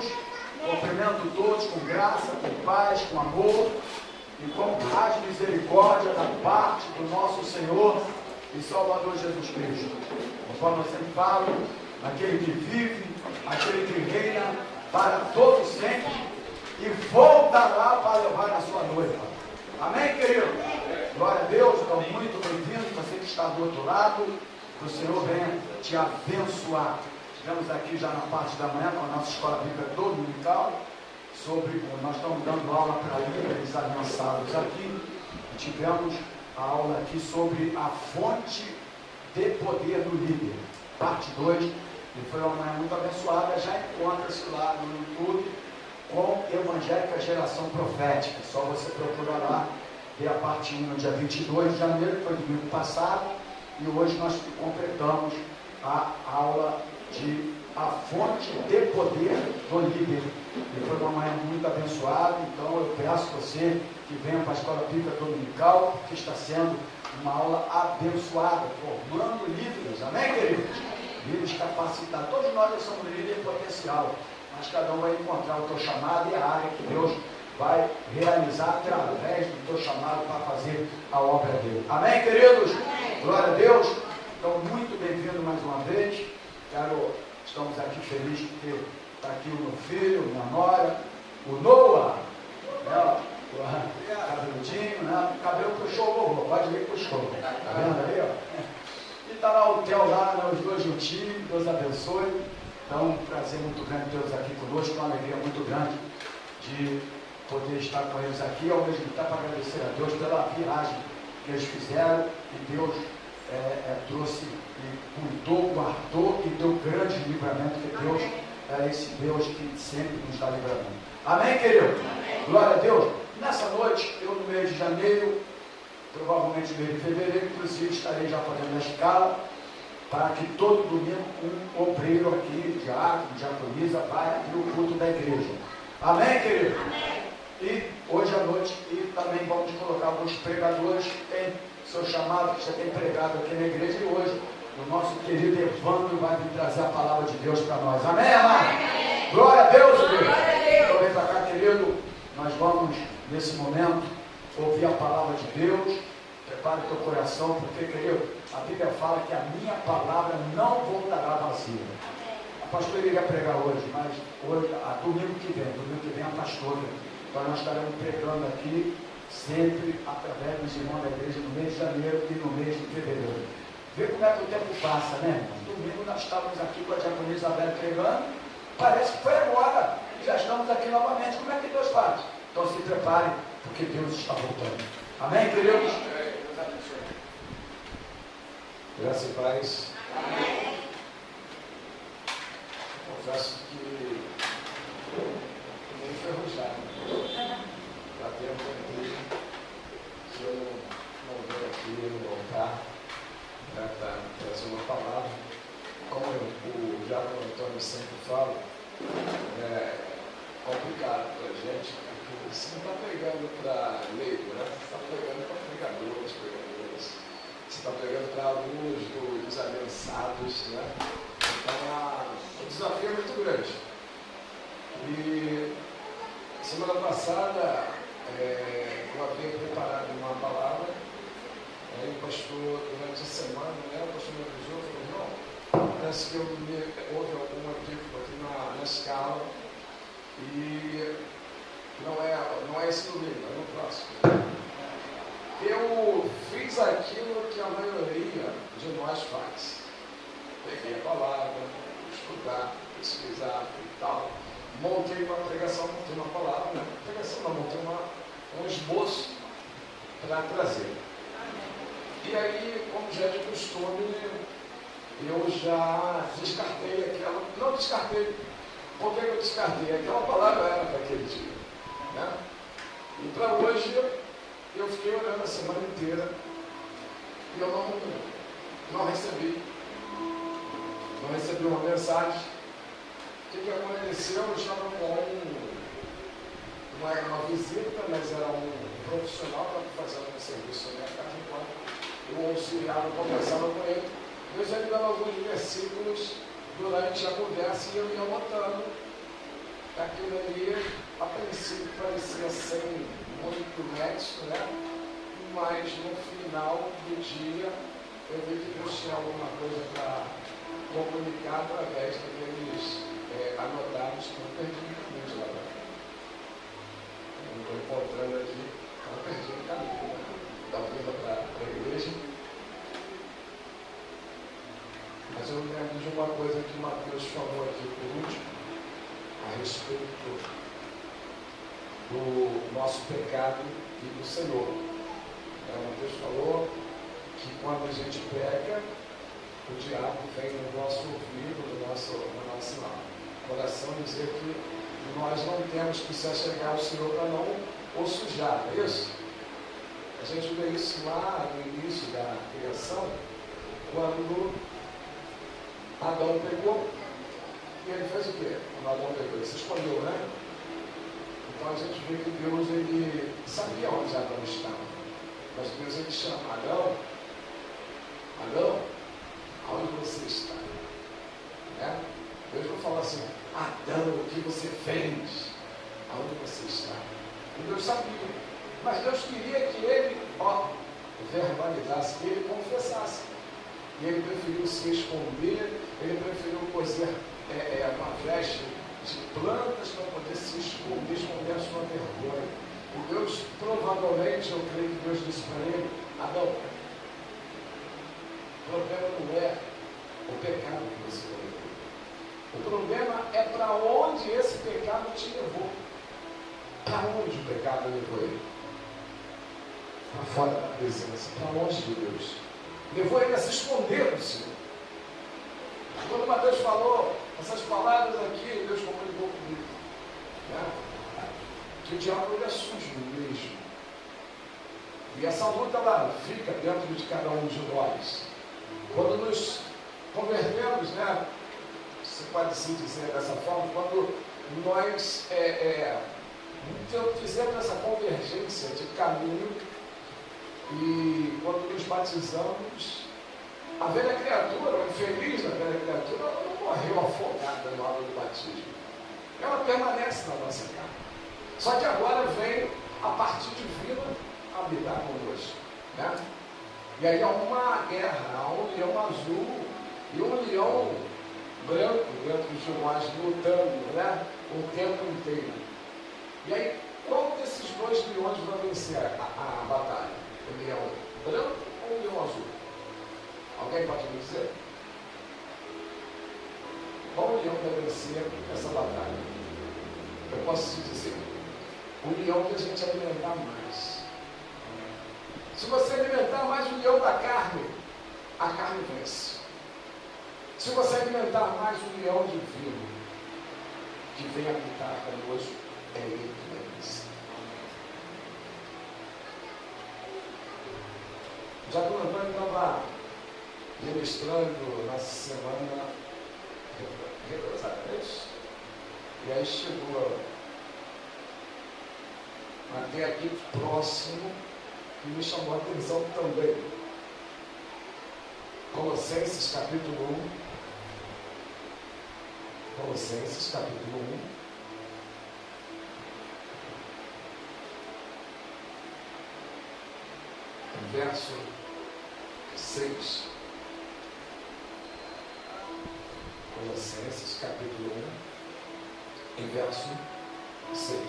Deus. Cumprimento todos com graça, com paz, com amor e com paz e misericórdia da parte do nosso Senhor e Salvador Jesus Cristo. Conforme eu sempre falo, aquele que vive, aquele que reina para todos sempre e voltará para levar a sua noiva. Amém, querido? Glória a Deus, então muito bem-vindo, você que está do outro lado, que o Senhor venha te abençoar. Estivemos aqui já na parte da manhã com a nossa escola bíblica dominical, nós estamos dando aula para líderes avançados aqui, e tivemos a aula aqui sobre a fonte de poder do líder, parte 2, e foi uma manhã muito abençoada. Já encontra-se lá no YouTube com Evangélica Geração Profética, só você procurar lá, ver a parte 1 no dia 22 de janeiro, que foi domingo passado, e hoje nós completamos a aula de a fonte de poder do líder. E foi uma manhã muito abençoada. Então eu peço você que venha para a escola bíblica dominical, que está sendo uma aula abençoada, formando líderes. Amém, queridos? Líderes capacitados. Todos nós somos líderes potencial, mas cada um vai encontrar o teu chamado e a área que Deus vai realizar através do teu chamado para fazer a obra dele. Amém, queridos? Glória a Deus. Então, muito bem-vindo mais uma vez. Estamos aqui felizes porque está aqui o meu filho, minha nora, o Noah, né? O cabeludinho, né? O cabelo puxou o vovô, pode ver que puxou. Está vendo aí, ó? E está lá o Theo lá, né? Os dois juntinhos, Deus abençoe. Então, um prazer muito grande ter-los aqui conosco, uma alegria muito grande de poder estar com eles aqui, ao mesmo tempo agradecer a Deus pela viagem que eles fizeram, e Deus trouxe e cuidou, guardou e deu grande livramento, que Deus é esse Deus que sempre nos dá livramento. Amém, querido? Amém. Glória a Deus. Nessa noite, eu no mês de janeiro, provavelmente no mês de fevereiro, inclusive estarei já fazendo a escala, para que todo domingo um obreiro aqui, diácono, diaconisa, vai abrir o culto da igreja. Amém, querido? Amém. E hoje à noite, e também vamos colocar alguns pregadores que têm seu chamado, que já tem pregado aqui na igreja, e hoje o nosso querido Evandro vai vir trazer a palavra de Deus para nós. Amém, amado? Amém. Glória a Deus, querido. Então vem para cá, querido. Nós vamos, nesse momento, ouvir a palavra de Deus. Prepare o teu coração, porque, querido, a Bíblia fala que a minha palavra não voltará vazia. A pastora iria pregar hoje, mas hoje, domingo que vem a pastora. Então nós estaremos pregando aqui, sempre através dos irmãos da igreja, no mês de janeiro e no mês de fevereiro. Vê como é que o tempo passa, né? Domingo nós estávamos aqui com a diaconisa Isabel pregando, parece que foi agora, já estamos aqui novamente. Como é que Deus faz? Então se preparem, porque Deus está voltando. Amém, queridos? Graça e paz. Amém. Confesso que meio enferrujado. Dá tempo aqui, se eu não venho aqui no altar para trazer uma palavra, como o diácono Antônio sempre fala, é complicado para a gente, porque você não está pregando para leigo, né? Você está pregando para pregadores, você está pregando para alunos dos abençados, né? Então o desafio é muito grande. E semana passada eu havia preparado uma palavra, aí o pastor, durante a semana, o pastor me avisou e falou: não, parece que houve algum equívoco aqui na escala, e não é esse domingo, é no próximo. Eu fiz aquilo que a maioria de nós faz. Peguei a palavra, estudar, pesquisar e tal. Montei uma pregação, montei uma palavra, né? Pregação não, montei um esboço para trazer. E aí, como já é de costume, eu já descartei aquela. Não descartei. Por que eu descartei? Aquela palavra era para aquele dia. Né? E para hoje, eu fiquei orando a semana inteira e eu não recebi uma mensagem. O que aconteceu? Eu estava com uma visita, mas era um profissional que estava fazendo um serviço na minha casa, enquanto o auxiliar conversava com ele. Deus ia me dando alguns versículos durante a conversa e eu ia anotando aquilo ali, a princípio, parecia sem muito match, né? Mas no final do dia, eu vi que Deus tinha alguma coisa para comunicar através daqueles anotados que eu perdi no caminho de lá. Eu estou encontrando aqui, eu perdi o caminho, né? Da vida para a igreja. Mas eu me lembro de uma coisa que Mateus falou aqui por último, a respeito do nosso pecado e do Senhor. Mateus falou que quando a gente peca, o diabo vem no nosso ouvido, no nosso coração, dizer que nós não temos que se achegar ao Senhor para não o sujar, não é isso? A gente vê isso lá no início da criação, quando Adão pegou, e ele fez o quê? Quando Adão pegou, ele se escondeu, né? Então a gente vê que Deus, ele sabia onde Adão estava. Mas Deus, ele chama Adão, aonde você está? Né? Deus não fala assim, Adão, o que você fez? Aonde você está? E Deus sabia. Mas Deus queria que ele, verbalizasse, que ele confessasse. E ele preferiu se esconder, ele preferiu cozer uma veste de plantas para poder se esconder a sua vergonha. E Deus, provavelmente, eu creio que Deus disse para ele, Adão, o problema não é o pecado que você cometeu. O problema é para onde esse pecado te levou. Para onde o pecado levou ele? Para fora da presença, para longe de Deus. Levou ele a se esconder do Senhor. Quando Mateus falou essas palavras aqui, Deus comunicou comigo. Né? Que o diabo ele é sujo mesmo. E essa luta ela fica dentro de cada um de nós. Quando nos convertemos, né? Você pode se dizer dessa forma, quando nós fizemos essa convergência de caminho e quando nos batizamos, a velha criatura, o infeliz da velha criatura, ela não morreu afogada na hora do batismo. Ela permanece na nossa carne. Só que agora vem a parte divina habitar conosco. Né? E aí há uma guerra, há um leão azul e um leão branco dentro de nós, lutando, né? O tempo inteiro. E aí, qual desses dois leões vai vencer a batalha? O leão branco ou o leão azul? Alguém pode me dizer? Qual leão vai vencer essa batalha? Eu posso te dizer, o leão que a gente alimentar mais. Se você alimentar mais o leão da carne, a carne vence. Se você alimentar mais o leão divino, que vem habitar conosco, é ele que vai vencer. Já que o Antônio estava ministrando na semana retrasada, e aí chegou até aqui próximo e me chamou a atenção também. Colossenses capítulo 1. Colossenses capítulo 1. Verso 6. Colossenses capítulo 1, em verso 6.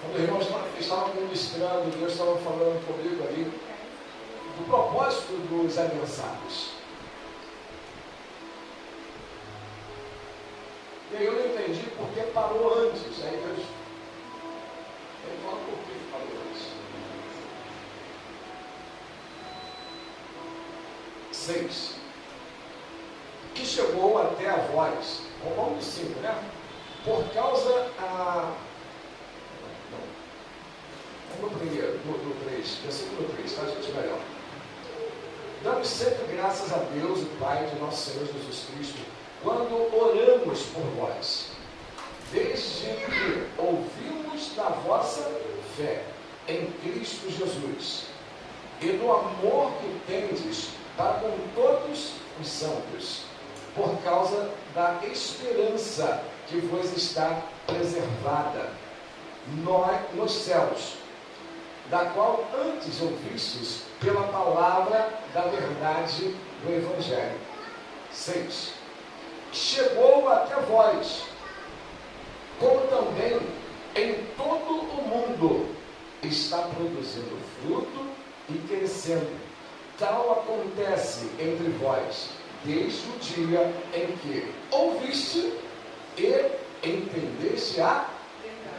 Quando os irmãos estavam ministrando, Deus estava falando comigo ali do propósito dos aniversários. E aí eu não entendi porque parou antes. Aí Deus falou por que parou antes. 6. Que chegou até a vós, vamos do 5, né? Por causa no primeiro, no 3, versículo 3, tá, gente? Melhor. Damos sempre graças a Deus, o Pai de nosso Senhor Jesus Cristo, quando oramos por vós, desde que ouvimos da vossa fé em Cristo Jesus e do amor que tendes para com todos os santos, por causa da esperança que vos está preservada nos céus, da qual antes ouvistes pela palavra da verdade do Evangelho. 6. Chegou até vós, como também em todo o mundo está produzindo fruto e crescendo. Tal acontece entre vós, desde o dia em que ouviste e entendeste a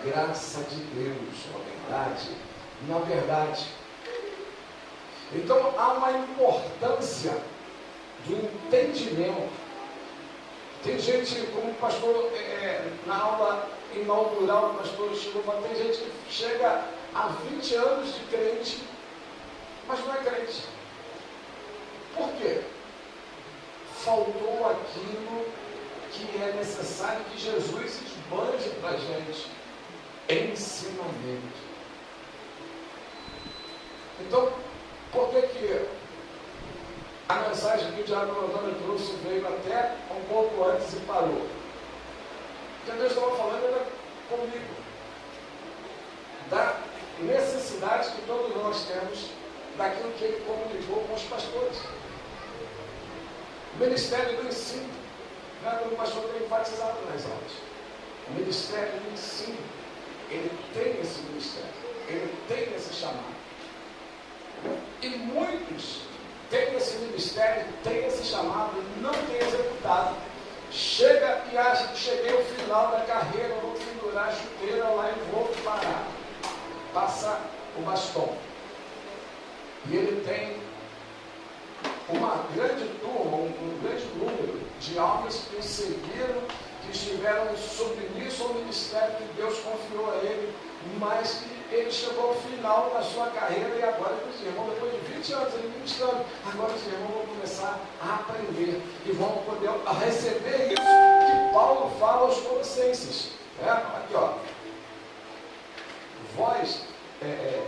graça de Deus, a verdade, na verdade. Então há uma importância do entendimento. Tem gente, como o pastor, na aula inaugural, o pastor chegou a falar, tem gente que chega a 20 anos de crente, mas não é crente. Por quê? Faltou aquilo que é necessário que Jesus esbanje para a gente. Ensinamento. Então, por que a mensagem que o Diácono Antônio trouxe veio até um pouco antes e parou? Porque Deus estava falando era comigo. Da necessidade que todos nós temos daquilo que Ele comunicou com os pastores. O ministério do ensino, como o pastor tem enfatizado nas aulas. O ministério do ensino, ele tem esse ministério, ele tem esse chamado. E muitos têm esse ministério, têm esse chamado, não têm executado. Chega e acha que cheguei ao final da carreira, vou pendurar a chuteira lá e vou parar. Passa o bastão. E ele tem uma grande turma, um grande número de almas que seguiram, que estiveram submissos ao ministério que Deus confiou a ele, mas que ele chegou ao final da sua carreira e agora os irmãos, depois de 20 anos ele ministrando, agora os irmãos vão começar a aprender e vão poder receber isso que Paulo fala aos Colossenses. Aqui, ó. Vós,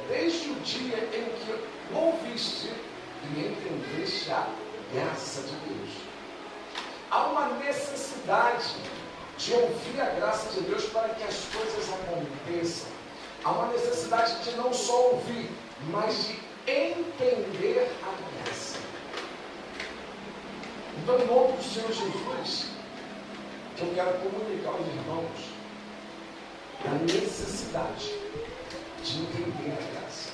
desde o dia em que ouviste e entendeste a graça de Deus. Há uma necessidade de ouvir a graça de Deus para que as coisas aconteçam. Há uma necessidade de não só ouvir, mas de entender a graça. Então, em nome do Senhor Jesus, eu quero comunicar aos irmãos a necessidade de entender a graça,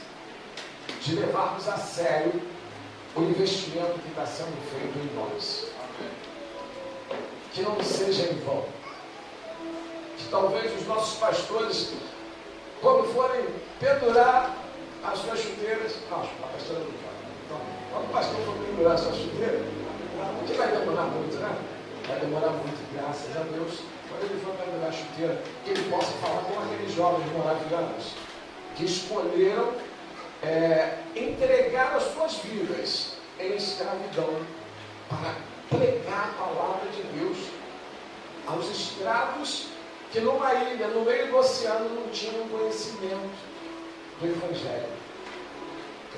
de levarmos a sério o investimento que está sendo feito em nós. Que não seja em vão. Que talvez os nossos pastores, quando forem pendurar as suas chuteiras, não, a pastora não vai. Então, quando o pastor for pendurar as suas chuteiras, que vai demorar muito, né? Vai demorar muito, graças a Deus. Quando ele for pendurar a chuteira, que ele possa falar com aqueles jovens maravilhosos que escolheram entregar as suas vidas em escravidão para pregar a palavra de Deus aos escravos que numa ilha, no meio do oceano, não tinham conhecimento do Evangelho.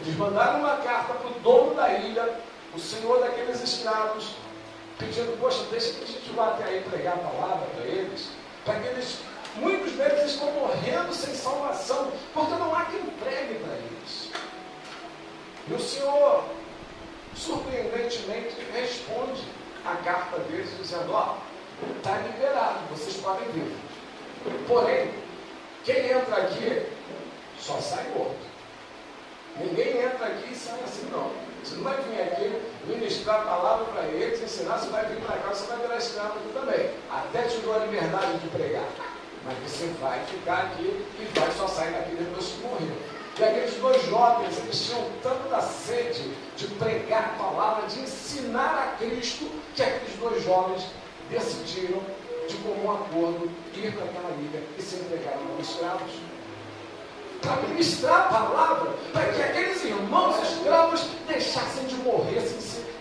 Eles mandaram uma carta para o dono da ilha, o senhor daqueles escravos, pedindo, poxa, deixa que a gente vá até aí pregar a palavra para eles, para que eles, muitos deles estão morrendo sem salvação, porque não há quem pregue para eles. E o Senhor, surpreendentemente, responde a carta deles, dizendo, está liberado, vocês podem vir. Porém, quem entra aqui, só sai morto. Ninguém entra aqui e sai assim, não. Você não vai vir aqui ministrar a palavra para eles, ensinar, você vai vir para cá, você vai virar escravo aqui também. Até te dou a liberdade de pregar. Mas você vai ficar aqui e vai só sair daqui depois que morrer. E aqueles dois jovens, eles tinham tanta sede de pregar a palavra, de ensinar a Cristo, que aqueles dois jovens decidiram, de comum acordo, ir para aquela ilha e se entregaram como escravos. Para ministrar a palavra, para que aqueles irmãos escravos deixassem de morrer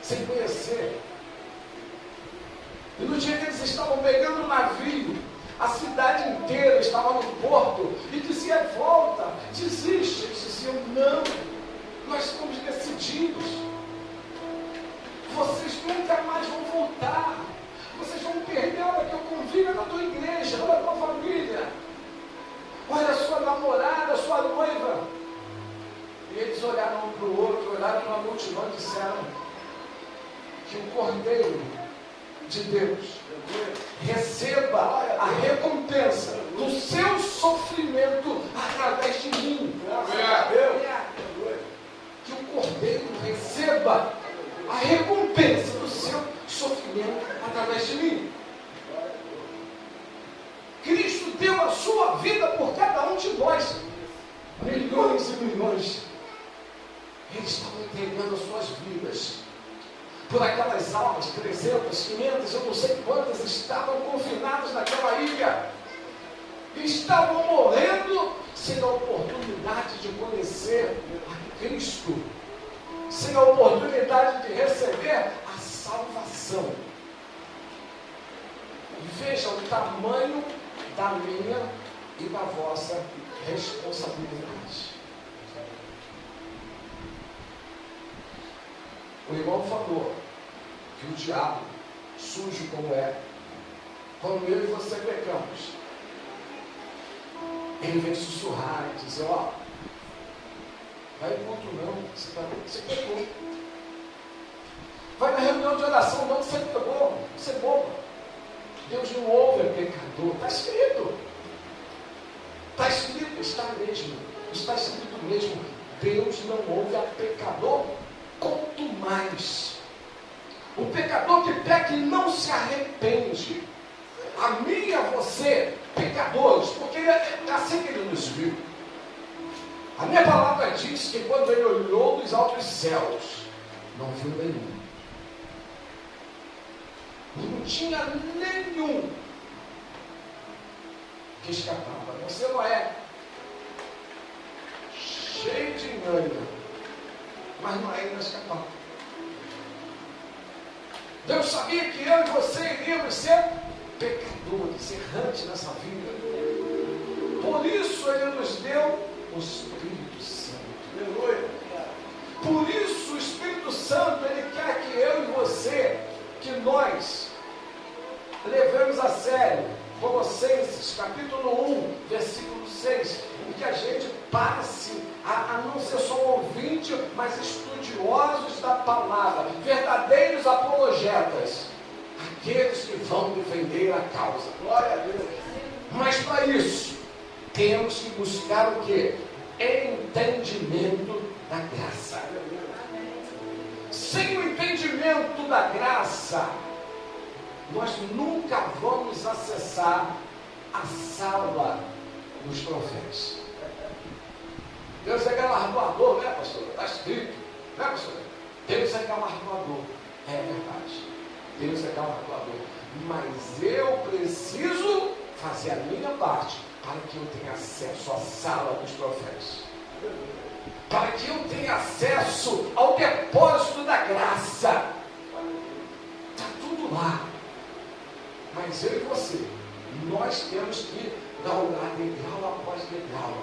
sem conhecer. E no dia que eles estavam pegando o navio, a cidade inteira estava no porto e dizia, volta, desiste. Eles diziam, não, nós estamos decididos. Vocês nunca mais vão voltar. Vocês vão perder a hora que eu convivo na tua igreja. olharam um para o outro, olharam para a multidão e disseram que o Cordeiro de Deus receba a recompensa do seu sofrimento através de mim. Que o Cordeiro receba a recompensa do seu sofrimento através de mim. Cristo deu a sua vida por cada um de nós. Milhões e milhões. Eles estavam entregando as suas vidas por aquelas almas, 300, 500, eu não sei quantas, estavam confinadas naquela ilha. E estavam morrendo sem a oportunidade de conhecer a Cristo, sem a oportunidade de receber a salvação. E veja o tamanho da minha e da vossa responsabilidade. O irmão falou que o diabo, sujo como é, quando eu e você pecamos, ele vem sussurrar e dizer, ó, vai em culto não, você pecou. Vai na reunião de oração não, você pegou, você é bobo. Deus não ouve a pecador, está escrito. Está escrito, está escrito mesmo. Deus não ouve a pecador, quanto mais o pecador que peca e não se arrepende. A mim e a você, pecadores, porque é assim que ele nos viu. A minha palavra diz que quando ele olhou dos altos céus, não viu nenhum. Não tinha nenhum que escapava. Você não é cheio de enganho, mas não é inescapável. Deus sabia que eu e você iríamos ser pecadores, errantes nessa vida. Por isso Ele nos deu o Espírito Santo. Por isso o Espírito Santo, Ele quer que eu e você, que nós levemos a sério Colossenses, capítulo 1, versículo 6, em que a gente passe a não ser só ouvinte, mas estudiosos da palavra, verdadeiros apologetas, aqueles que vão defender a causa. Glória a Deus. Mas para isso, temos que buscar o quê? Entendimento da graça. Sem o entendimento da graça, nós nunca vamos acessar a sala dos troféus. Deus é galardoador, né, pastor? Está escrito, né, pastor? Deus é galardoador. É verdade. Deus é galardoador. Mas eu preciso fazer a minha parte para que eu tenha acesso à sala dos troféus. Para que eu tenha acesso ao depósito da graça. Está tudo lá. Mas eu e você, nós temos que galgar degrau após degrau.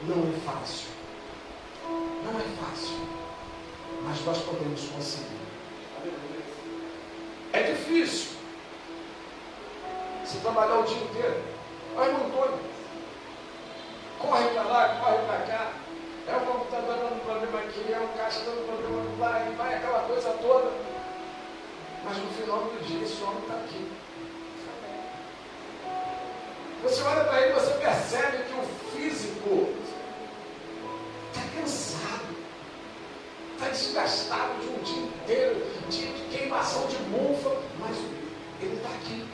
Não é fácil. Não é fácil. Mas nós podemos conseguir. É difícil. Se trabalhar o dia inteiro. Olha o Antônio. Corre para lá, corre para cá. É o computador dando problema aqui, é o caixa dando problema lá, e vai aquela coisa toda. Mas no final do dia, esse homem está aqui. Você olha para ele e você percebe que o físico está cansado, está desgastado de um dia inteiro, de queimação de bufa, mas ele está aqui.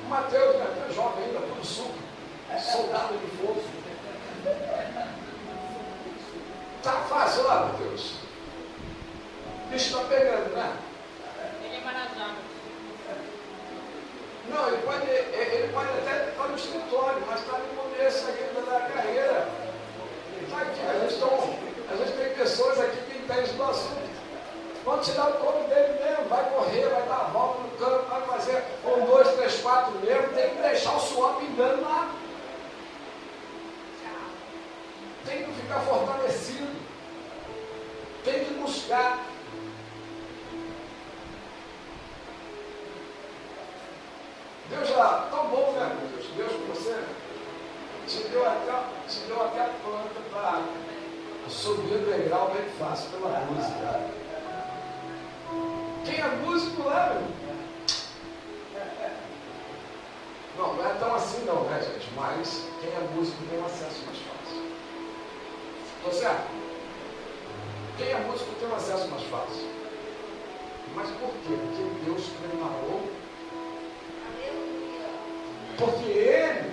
O Mateus, né, jovem ainda, todo suco, soldado de fogo. Está fácil lá, Mateus. O bicho está pegando, né? Ele é marajado. Não, ele pode até estar no escritório, mas está no começo ainda da carreira. Está aqui, a gente tem pessoas aqui que entendem do assunto. Vão tirar o corpo dele mesmo, vai correr, vai dar a volta no campo, vai fazer 1, 2, 3, 4 mesmo, tem que deixar o suor pingando lá. Tem que ficar fortalecido. Tem que buscar. Deus já, tão bom, né, meu Deus? Deus com você. te deu até a planta para subir o degrau bem fácil pela música. Quem é músico lá, meu? Não é tão assim não, né, gente? Mas quem é músico tem um acesso mais fácil. Estou certo? Quem é músico tem um acesso mais fácil. Mas por quê? Porque Deus preparou. Porque Ele,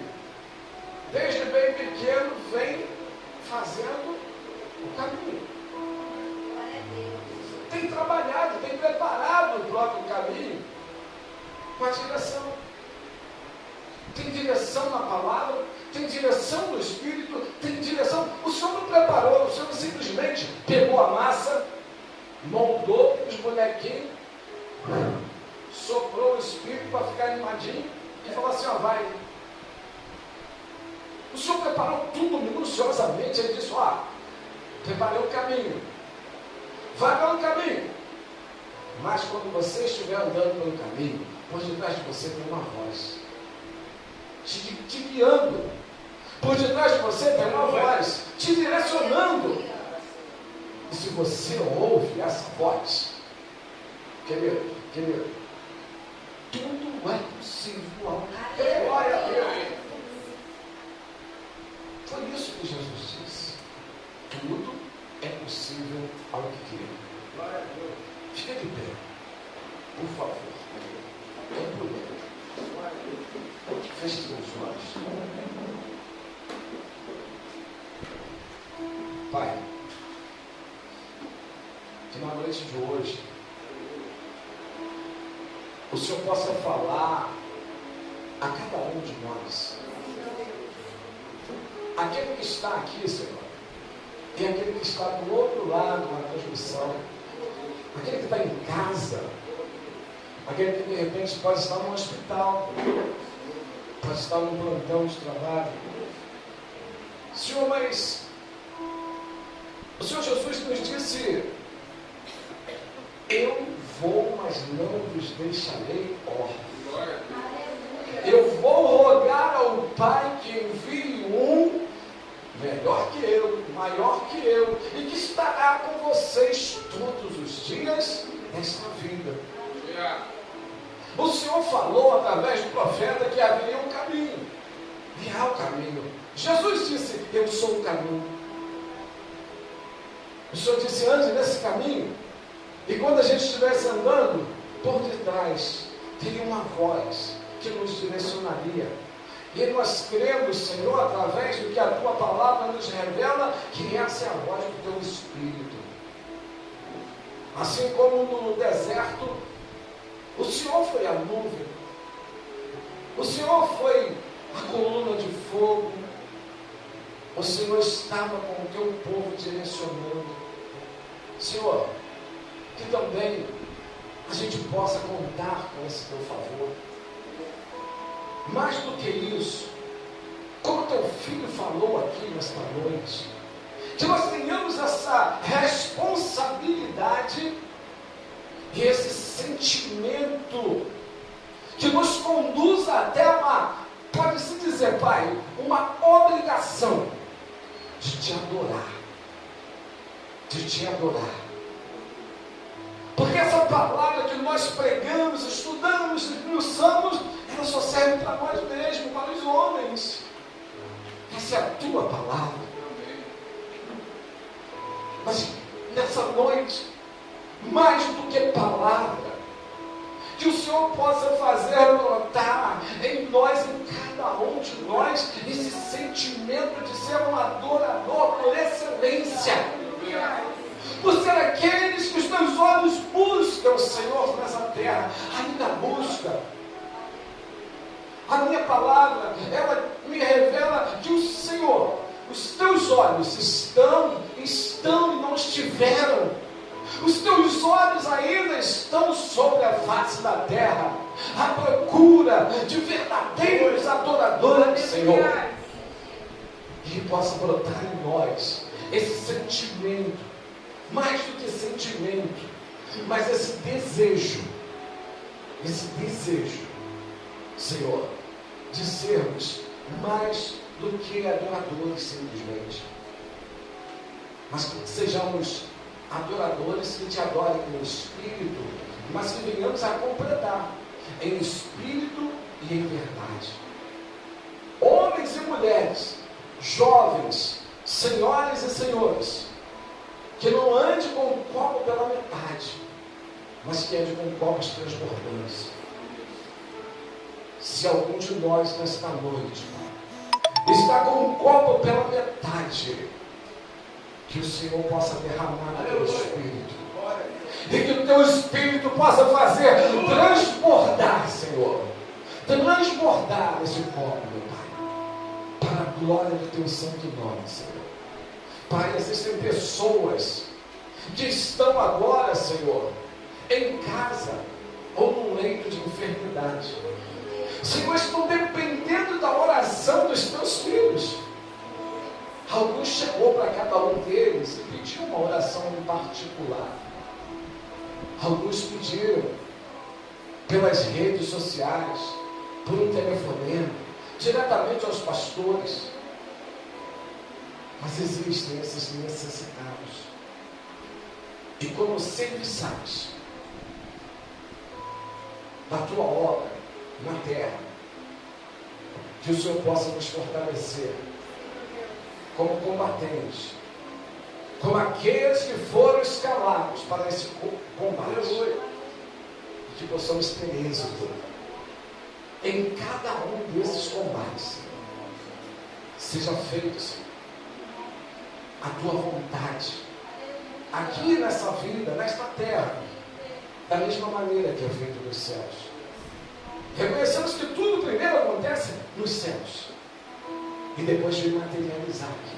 desde bem pequeno, vem fazendo o caminho. Tem trabalhado, tem preparado o próprio caminho com a direção. Tem direção na palavra, tem direção no Espírito, tem direção. O Senhor não preparou, o Senhor simplesmente pegou a massa, moldou os bonequinhos, soprou o Espírito para ficar animadinho e falou assim, ó, vai. O Senhor preparou tudo minuciosamente. Ele disse, ó, preparei o caminho, vai pelo caminho. Mas quando você estiver andando pelo caminho, por detrás de você tem uma voz te guiando. Por detrás de você tem uma voz te direcionando. E se você ouve essa voz, querido, tudo é possível. Glória a Deus. Foi isso que Jesus disse. Tudo é possível ao que quer. Fica de pé, por favor. É bonito. Feche seus olhos. Pai, que na noite de hoje o Senhor possa falar a cada um de nós. Aquele que está aqui, Senhor, e aquele que está do outro lado na transmissão, aquele que está em casa, aquele que de repente pode estar no hospital, pode estar no plantão de trabalho. Senhor, mas o Senhor Jesus nos disse, eu vou, mas não vos deixarei órfãos. Eu vou rogar ao Pai que envie um melhor que eu, maior que eu, e que estará com vocês todos os dias nesta vida. O Senhor falou através do profeta que haveria um caminho. E há o caminho. Jesus disse, eu sou o caminho. O Senhor disse, ande nesse caminho. E quando a gente estivesse andando, por detrás, teria uma voz que nos direcionaria. E nós cremos, Senhor, através do que a Tua palavra nos revela, que essa é a voz do Teu Espírito. Assim como no deserto, o Senhor foi a nuvem, o Senhor foi a coluna de fogo, o Senhor estava com o Teu povo direcionando. Senhor, que também a gente possa contar com esse Teu favor. Mais do que isso, como Teu Filho falou aqui nesta noite, que nós tenhamos essa responsabilidade e esse sentimento que nos conduz até uma, pode-se dizer, Pai, uma obrigação de Te adorar. De Te adorar. Porque essa palavra que nós pregamos, estudamos, esmiuçamos, ela só serve para nós mesmos, para os homens. Essa é a Tua palavra. Mas nessa noite, mais do que palavra, que o Senhor possa fazer brotar em nós, em cada um de nós, esse sentimento de ser um adorador por excelência. Por ser aqueles que os teus olhos buscam, Senhor, nessa terra, ainda busca. A minha palavra, ela me revela que o Senhor, os teus olhos estão e não estiveram. Os teus olhos ainda estão sobre a face da terra, à procura de verdadeiros adoradores, Senhor. E possa brotar em nós esse sentimento, mais do que sentimento, mas esse desejo, Senhor, de sermos mais do que adoradores simplesmente. Mas que sejamos adoradores que te adorem em espírito, mas que venhamos a completar em espírito e em verdade. Homens e mulheres, jovens, senhoras e senhores, que não ande com o copo pela metade, mas que ande com copos transbordantes. Se algum de nós nesta noite está com um copo pela metade, que o Senhor possa derramar o teu Espírito, e que o teu Espírito possa fazer transbordar, Senhor, transbordar esse copo, meu Pai, para a glória do teu santo nome, Senhor. Pai, existem pessoas que estão agora, Senhor, em casa ou num leito de enfermidade. Senhor, estão dependendo da oração dos teus filhos. Alguns chegou para cada um deles e pediu uma oração em particular. Alguns pediram pelas redes sociais, por um telefonema, diretamente aos pastores. Mas existem esses necessitados. E como sempre sabes, da tua obra na terra, que o Senhor possa nos fortalecer como combatentes, como aqueles que foram escalados para esse combate, e que possamos ter êxito em cada um desses combates. Seja feito, Senhor, a tua vontade, aqui nessa vida, nesta terra, da mesma maneira que é feito nos céus. Reconhecemos que tudo primeiro acontece nos céus e depois vem materializar aqui.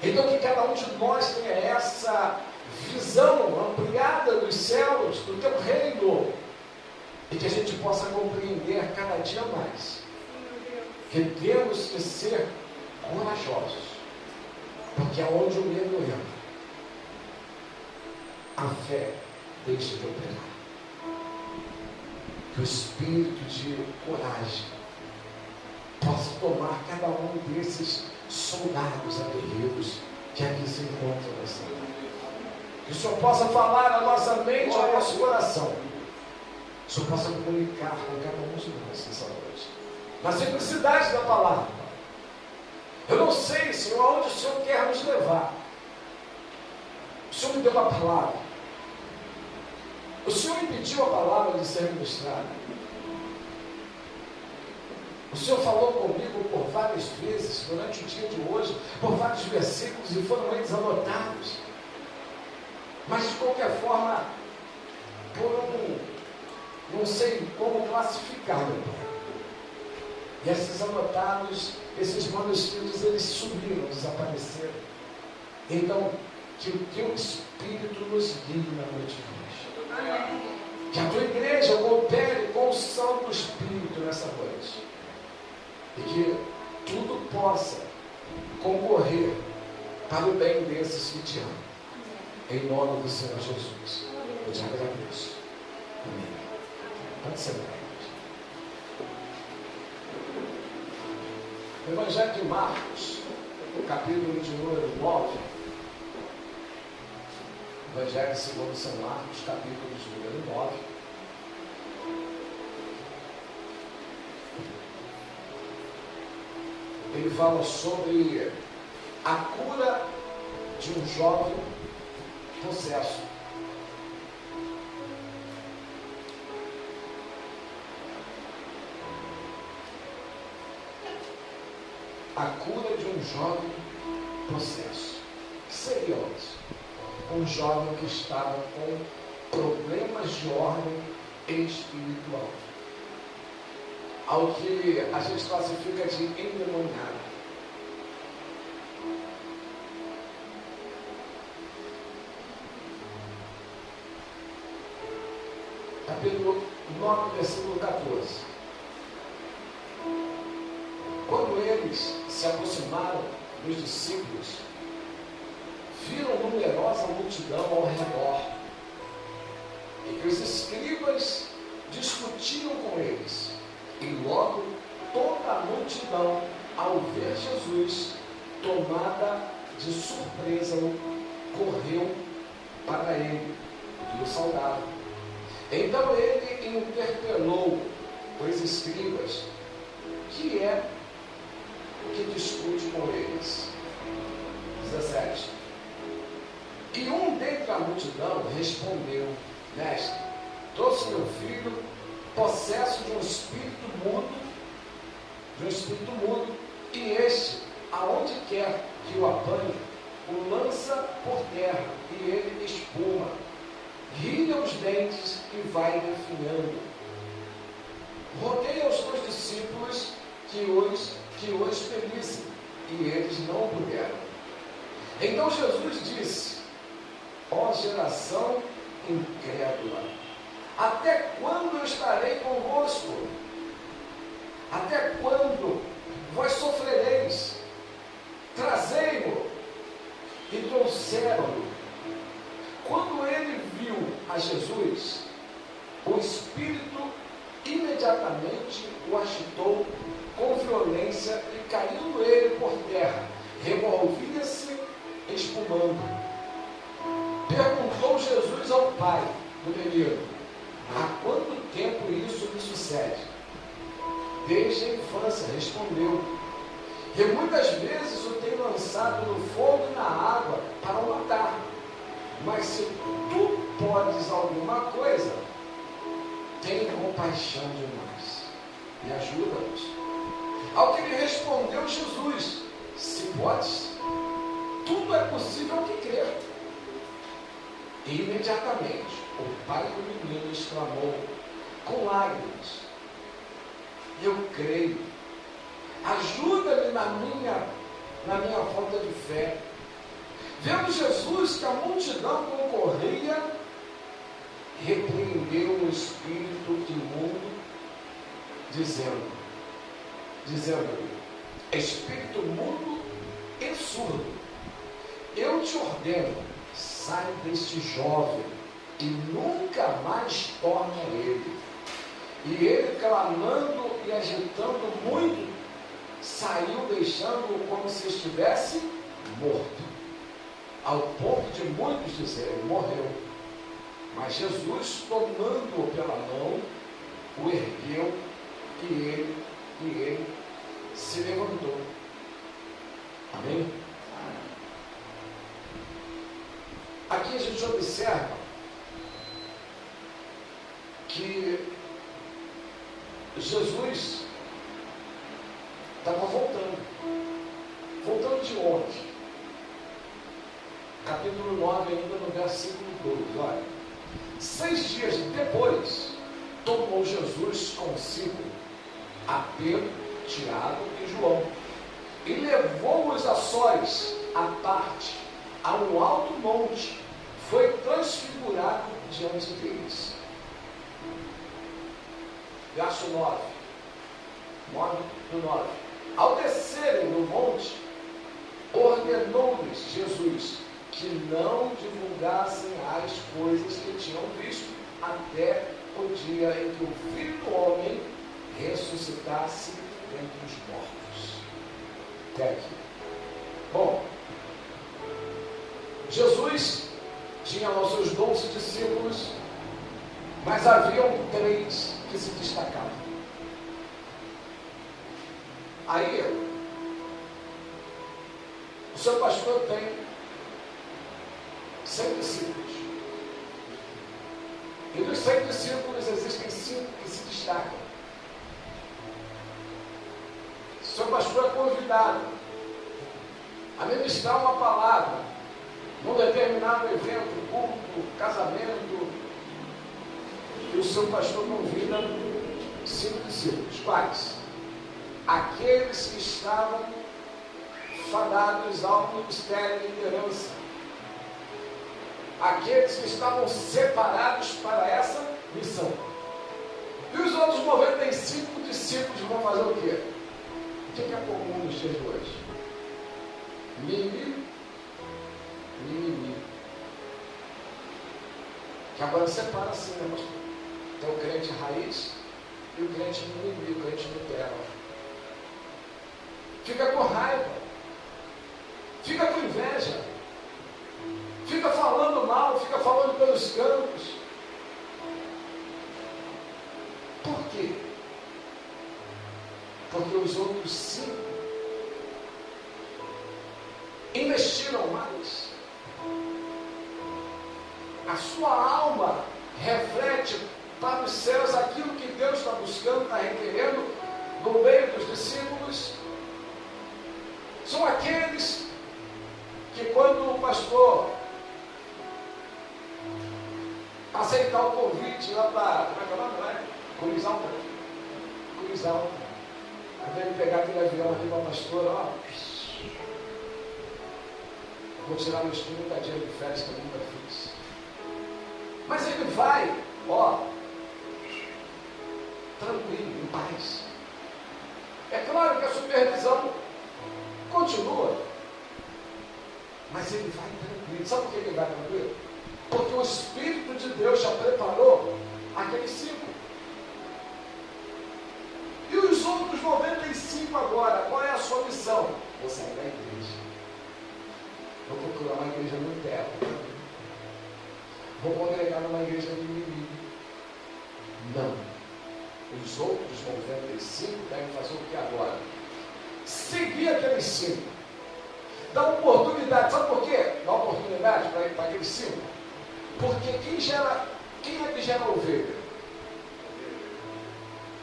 Então que cada um de nós tenha essa visão ampliada dos céus, do teu reino, e que a gente possa compreender cada dia mais que temos que ser corajosos, porque aonde o medo entra, a fé deixa de operar. Que o espírito de coragem possa tomar cada um desses soldados aguerridos que aqui se encontram nessa noite. Que o Senhor possa falar à nossa mente, ao nosso coração. Que o Senhor possa comunicar com cada um de nós nessa noite, na simplicidade da palavra. Eu não sei, Senhor, aonde o Senhor quer nos levar. O Senhor me deu uma palavra. O Senhor impediu a palavra de ser ministrada. O Senhor falou comigo por várias vezes, durante o dia de hoje, por vários versículos, e foram eles anotados. Mas, de qualquer forma, não sei como classificar, meu Pai. E esses anotados, esses manuscritos, eles sumiram, desapareceram. Então, que o teu Espírito nos guie na noite de hoje. Que a tua igreja coopere com o Santo Espírito nessa noite. E que tudo possa concorrer para o bem desses que te amam. Em nome do Senhor Jesus, eu te agradeço. Amém. Pode sentar. O Evangelho de Marcos, capítulo de número 9. Evangelho segundo São Marcos, capítulo de número 9. Ele fala sobre a cura de um jovem possesso. A cura de um jovem possesso. O que seria isso? Um jovem que estava com problemas de ordem espiritual. Ao que a gente classifica de endemoniado. Capítulo 9, versículo 14. Quando eles se aproximaram dos discípulos, viram numerosa multidão ao redor, e que os escribas discutiam com eles, e logo toda a multidão, ao tomada de surpresa, correu para ele e o saudava. Então ele interpelou os escribas, que é o que discute com eles. 17. E um dentre a multidão respondeu: Mestre, trouxe meu filho possesso de um espírito mudo, e este, aonde quer que o apanhe, o lança por terra, e ele espuma, rilha os dentes e vai definhando. Roguei aos teus discípulos que o expelissem, e eles não puderam. Então Jesus disse: ó geração incrédula, até quando eu estarei convosco? Até quando vós sofrereis? Trazei-mo. E trouxeram-no. Quando ele viu a Jesus, o Espírito imediatamente o agitou com violência e, caindo ele por terra, revolvia-se espumando. Perguntou Jesus ao pai do menino: há quanto tempo isso lhe sucede? Desde a infância, respondeu. E muitas vezes o tenho lançado no fogo e na água para o matar. Mas se tu podes alguma coisa, tem compaixão de nós e ajuda-nos. Ao que lhe respondeu Jesus: se podes, tudo é possível ao que crer. E imediatamente o pai do menino exclamou com lágrimas: eu creio, ajuda-me na minha falta de fé. Vendo Jesus que a multidão concorria, repreendeu o espírito imundo, dizendo-lhe: espírito mudo e surdo, eu te ordeno, sai deste jovem e nunca mais torne a ele. E ele, clamando e agitando muito, saiu, deixando-o como se estivesse morto, ao ponto de muitos dizerem: morreu. Mas Jesus, tomando-o pela mão, o ergueu e ele se levantou. Amém? Aqui a gente observa que Jesus estava voltando de onde? Capítulo 9, ainda no versículo 12, olha. 6 dias depois, tomou Jesus consigo a Pedro, Tiago e João, e levou-os a sós, à parte, a um alto monte, foi transfigurado diante deles. Verso 9. Ao descerem do monte, ordenou-lhes Jesus que não divulgassem as coisas que tinham visto, até o dia em que o Filho do Homem ressuscitasse dentre os mortos. Até aqui. Bom, Jesus tinha lá os seus 12 discípulos, mas haviam 3 que se destacavam. Aí, o seu pastor tem 100 discípulos. E dos 100 discípulos existem 5 que se destacam. O seu pastor é convidado a ministrar uma palavra num determinado evento, culto, casamento, e o seu pastor convida 5 discípulos. Quais? Aqueles que estavam fadados ao ministério de liderança. Aqueles que estavam separados para essa missão. E os outros 95 discípulos vão fazer o quê? O que é comum nos dias de hoje? Mimimi. Que agora separa assim, né, pastor? Tem o crente raiz e o crente mimimi, o crente Nutella. Fica com raiva fica com inveja, fica falando mal, fica falando pelos cantos. Por quê? Porque os outros 5 investiram mais. A sua alma reflete para os céus aquilo que Deus está buscando, está requerendo no meio dos discípulos. São aqueles que quando o pastor aceitar o convite lá para, como é que é o nome, né? Curizal. Quando ele pegar aquele avião ali para a pastora, ó, vou tirar meus 30 dias de férias que eu nunca fiz. Mas ele vai, ó, tranquilo, em paz. É claro que a supervisão continua, mas ele vai tranquilo. Sabe por que ele vai tranquilo? Porque o Espírito de Deus já preparou aqueles 5. E os outros 95 agora, qual é a sua missão? Vou sair da igreja. Vou procurar uma igreja no teto. Vou congregar numa igreja de inimigo. Não. Os outros 95 devem fazer o que agora? Seguir aqueles 5. Dá oportunidade. Sabe por quê? Dá oportunidade para aqueles 5. Porque quem é que gera ovelha?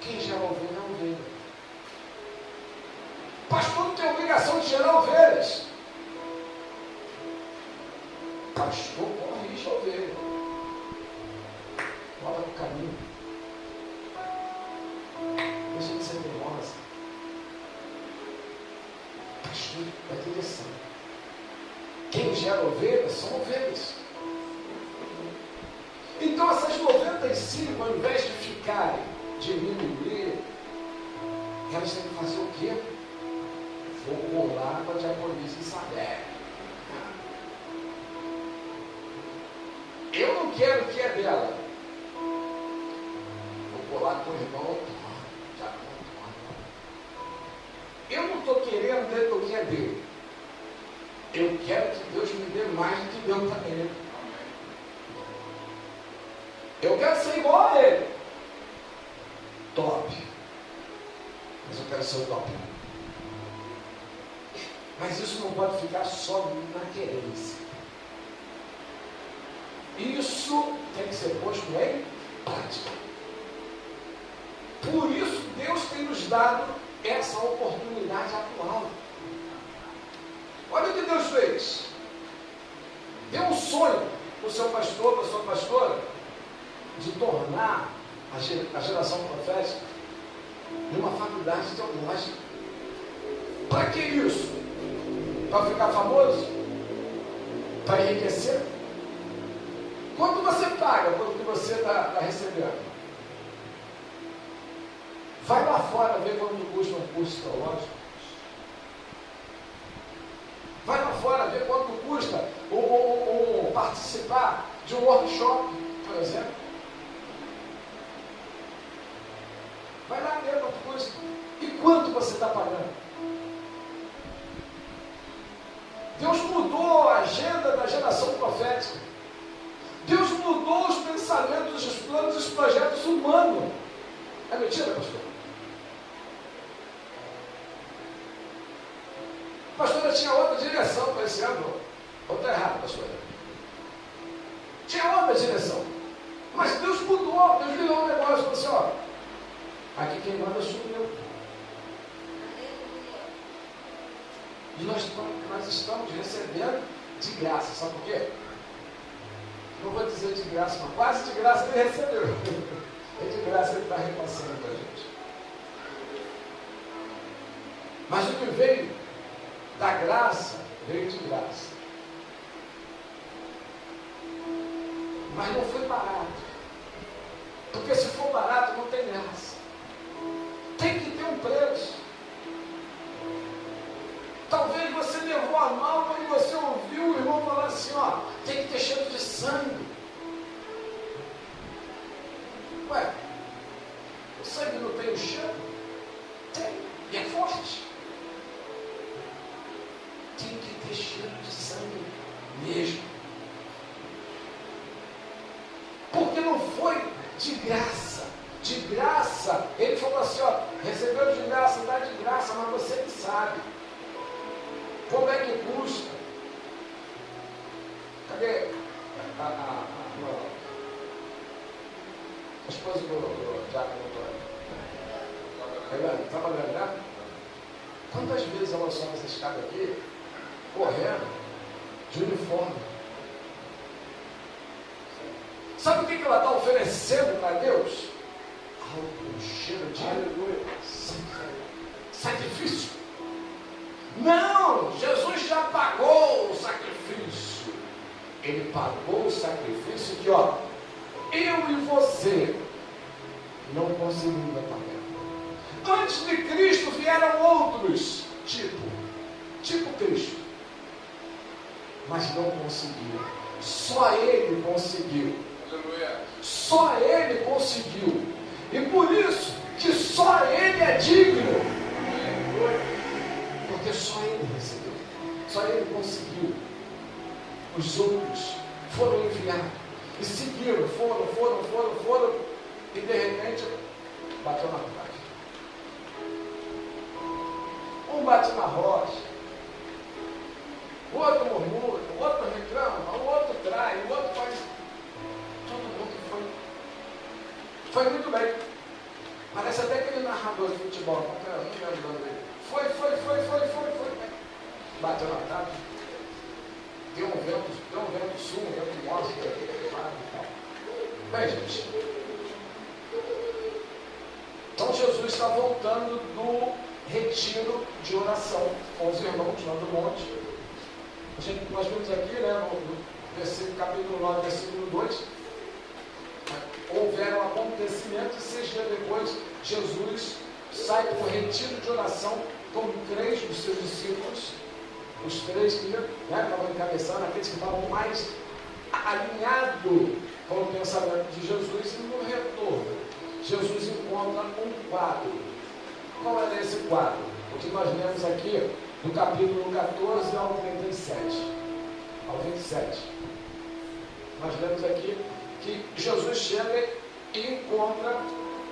Quem gera ovelha é ovelha. Pastor não tem obrigação de gerar ovelhas. Pastor corrige a ovelha. Bota no caminho. Deixa de ser teimosa. Pastor da direção. Quem gera ovelhas são ovelhas. Então essas 95, ao invés de ficarem, diminuir, elas têm que fazer o quê? Vou colar com a diaconisa Isabel. Eu não quero o que é dela. Vou colar com o irmão. Eu não estou querendo ter o que é dele. Eu quero que Deus me dê mais do que deu para ele. Eu quero ser igual a ele. Top. Mas eu quero ser o top. Mas isso não pode ficar só na querência. Isso tem que ser posto em prática. Por isso Deus tem nos dado essa oportunidade atual. Olha o que Deus fez. Deu um sonho para o seu pastor, para a sua pastora, de tornar a geração profética de uma faculdade teológica. Para que isso? Para ficar famoso? Para enriquecer? Quanto você paga pelo que você está recebendo? Vai lá fora ver quanto custa um curso teológico. Vai lá fora ver quanto custa participar de um workshop, por exemplo. Vai lá ver quanto custa. E quanto você está pagando? Deus mudou a agenda da geração profética. Deus mudou os pensamentos, os planos, os projetos humanos. É mentira, pastor? A pastora tinha outra direção para esse ano. Ou está errado, pastora? Tinha outra direção. Mas Deus mudou, Deus virou um negócio e falou assim, ó, aqui quem manda sou eu. E nós estamos recebendo de graça. Sabe por quê? Não vou dizer de graça, mas quase de graça ele recebeu. É de graça ele está repassando para a gente. Mas o que veio da graça, veio de graça. Mas não foi barato. Porque se for barato, não tem graça. Tem que ter um preço. Talvez você levou a mal quando você ouviu o irmão falar assim, ó, tem que ter cheiro de sangue. Ué, o sangue não tem o cheiro? Tem, e é forte. Tem que ter revestido de sangue mesmo. Porque não foi de graça. De graça, ele falou assim, ó, recebeu de graça, dá de graça, mas você que sabe. Como é que custa? Cadê a esposa do Diácono Antônio? Está trabalhando, né? Quantas vezes ela sobe essa escada aqui, correndo, de uniforme? Sabe o que ela está oferecendo para Deus? Um cheiro de sacrifício. Não, Jesus já pagou o sacrifício. Ele pagou o sacrifício que, ó, eu e você não conseguimos pagar. Antes de Cristo vieram outros, tipo Cristo, mas não conseguiram. Só Ele conseguiu. Só Ele conseguiu. E por isso que só Ele é digno. Porque só Ele recebeu. Só Ele conseguiu. Os outros foram enviados. E seguiram, foram. E de repente, bateu na rocha. Um bate na rocha. O outro murmura, o outro reclama, o outro trai, o outro faz. Todo mundo foi muito bem. Parece até aquele narrador de futebol. Não lembro o nome dele. Foi. Bateu na trave. Deu um vento sul, um vento norte, e tal. Bem, gente. Então Jesus está voltando do retiro de oração com os irmãos lá do monte. Nós vimos aqui, né, no versículo, capítulo 9, versículo 2, houveram acontecimentos, 6 dias depois, Jesus sai para o retiro de oração com 3 dos seus discípulos, os 3 que estavam encabeçando, aqueles que estavam mais alinhados com o pensamento de Jesus, e no retorno, Jesus encontra um quadro. Qual era esse quadro? O que nós lemos aqui, do capítulo 14 ao 37, ao 27. Nós lemos aqui que Jesus chega e encontra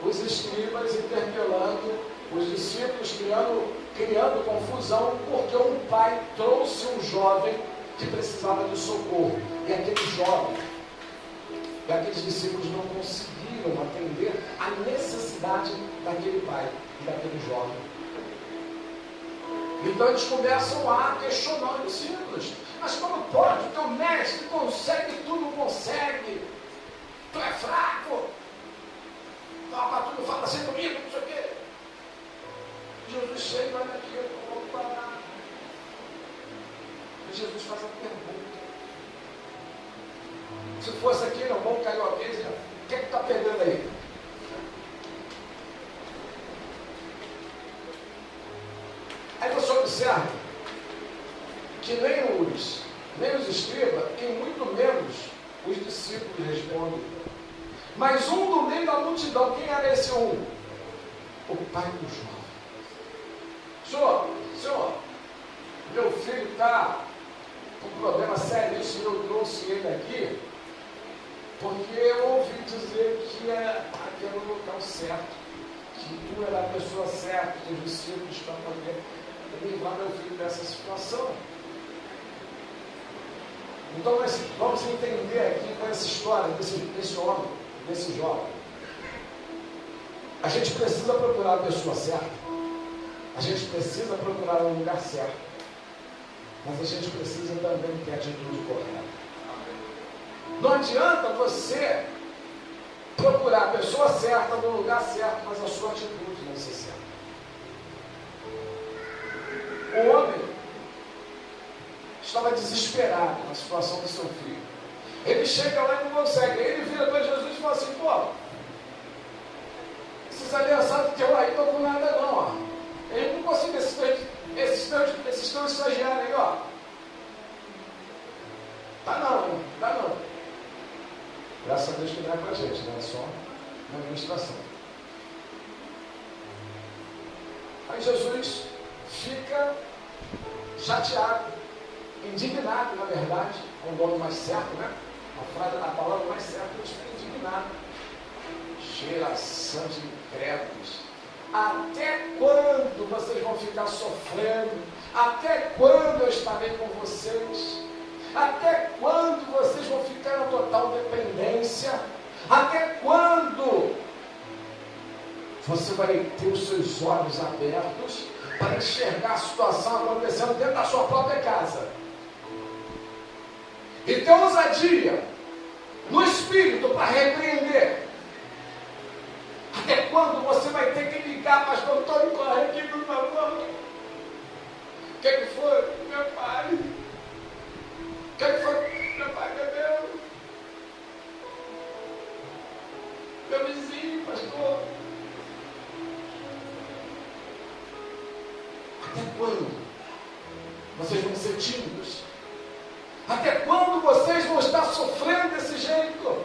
os escribas interpelando os discípulos, criando confusão, porque um pai trouxe um jovem que precisava de socorro. E aquele jovem, e aqueles discípulos não conseguiram atender a necessidade daquele pai e daquele jovem. Então eles começam a questionar os discípulos. Mas como pode? O teu mestre consegue, tu não consegue. Tu é fraco. Tu não fala assim comigo, não sei o quê. Jesus chega, olha aqui, eu não vou parar. E Jesus faz a pergunta. Se fosse aqui, não, bom carioquês, o que é que está pegando aí? Aí você observa que nem os escribas, e muito menos os discípulos respondem. Mas um do meio da multidão, quem era esse um? O pai do jovem. Senhor, meu filho está com um problema sério, e eu trouxe ele aqui, porque eu ouvi dizer que é aquele local certo, que tu era a pessoa certa, que os discípulos para poder livrar meu filho dessa situação. Então nós vamos entender aqui com essa história desse homem, desse jovem. A gente precisa procurar a pessoa certa, a gente precisa procurar o lugar certo, mas a gente precisa também ter a atitude correta. Não adianta você procurar a pessoa certa no lugar certo, mas a sua atitude não ser certa. O homem estava desesperado na situação do seu filho. Ele chega lá e não consegue. Ele vira para Jesus e fala assim: pô, esses aliançados que eu aí não estão com nada não, ó. Ele não consegue, esses teus estagiários aí, ó. Dá não. Graças a Deus que não é para a gente, não é só uma administração. Aí Jesus fica chateado. indignado, na verdade, é um nome mais certo, né? A palavra mais certa é indignado. Geração de incrédulos. Até quando vocês vão ficar sofrendo? Até quando eu estarei com vocês? Até quando vocês vão ficar na total dependência? Até quando você vai ter os seus olhos abertos para enxergar a situação acontecendo dentro da sua própria casa? E ter ousadia no espírito para repreender? Até quando você vai ter que ligar, pastor Antônio, corre aqui, por favor? O que foi? Meu pai. O que foi? Meu pai bebeu. Meu vizinho, pastor. Até quando vocês vão ser tímidos? Até quando vocês vão estar sofrendo desse jeito?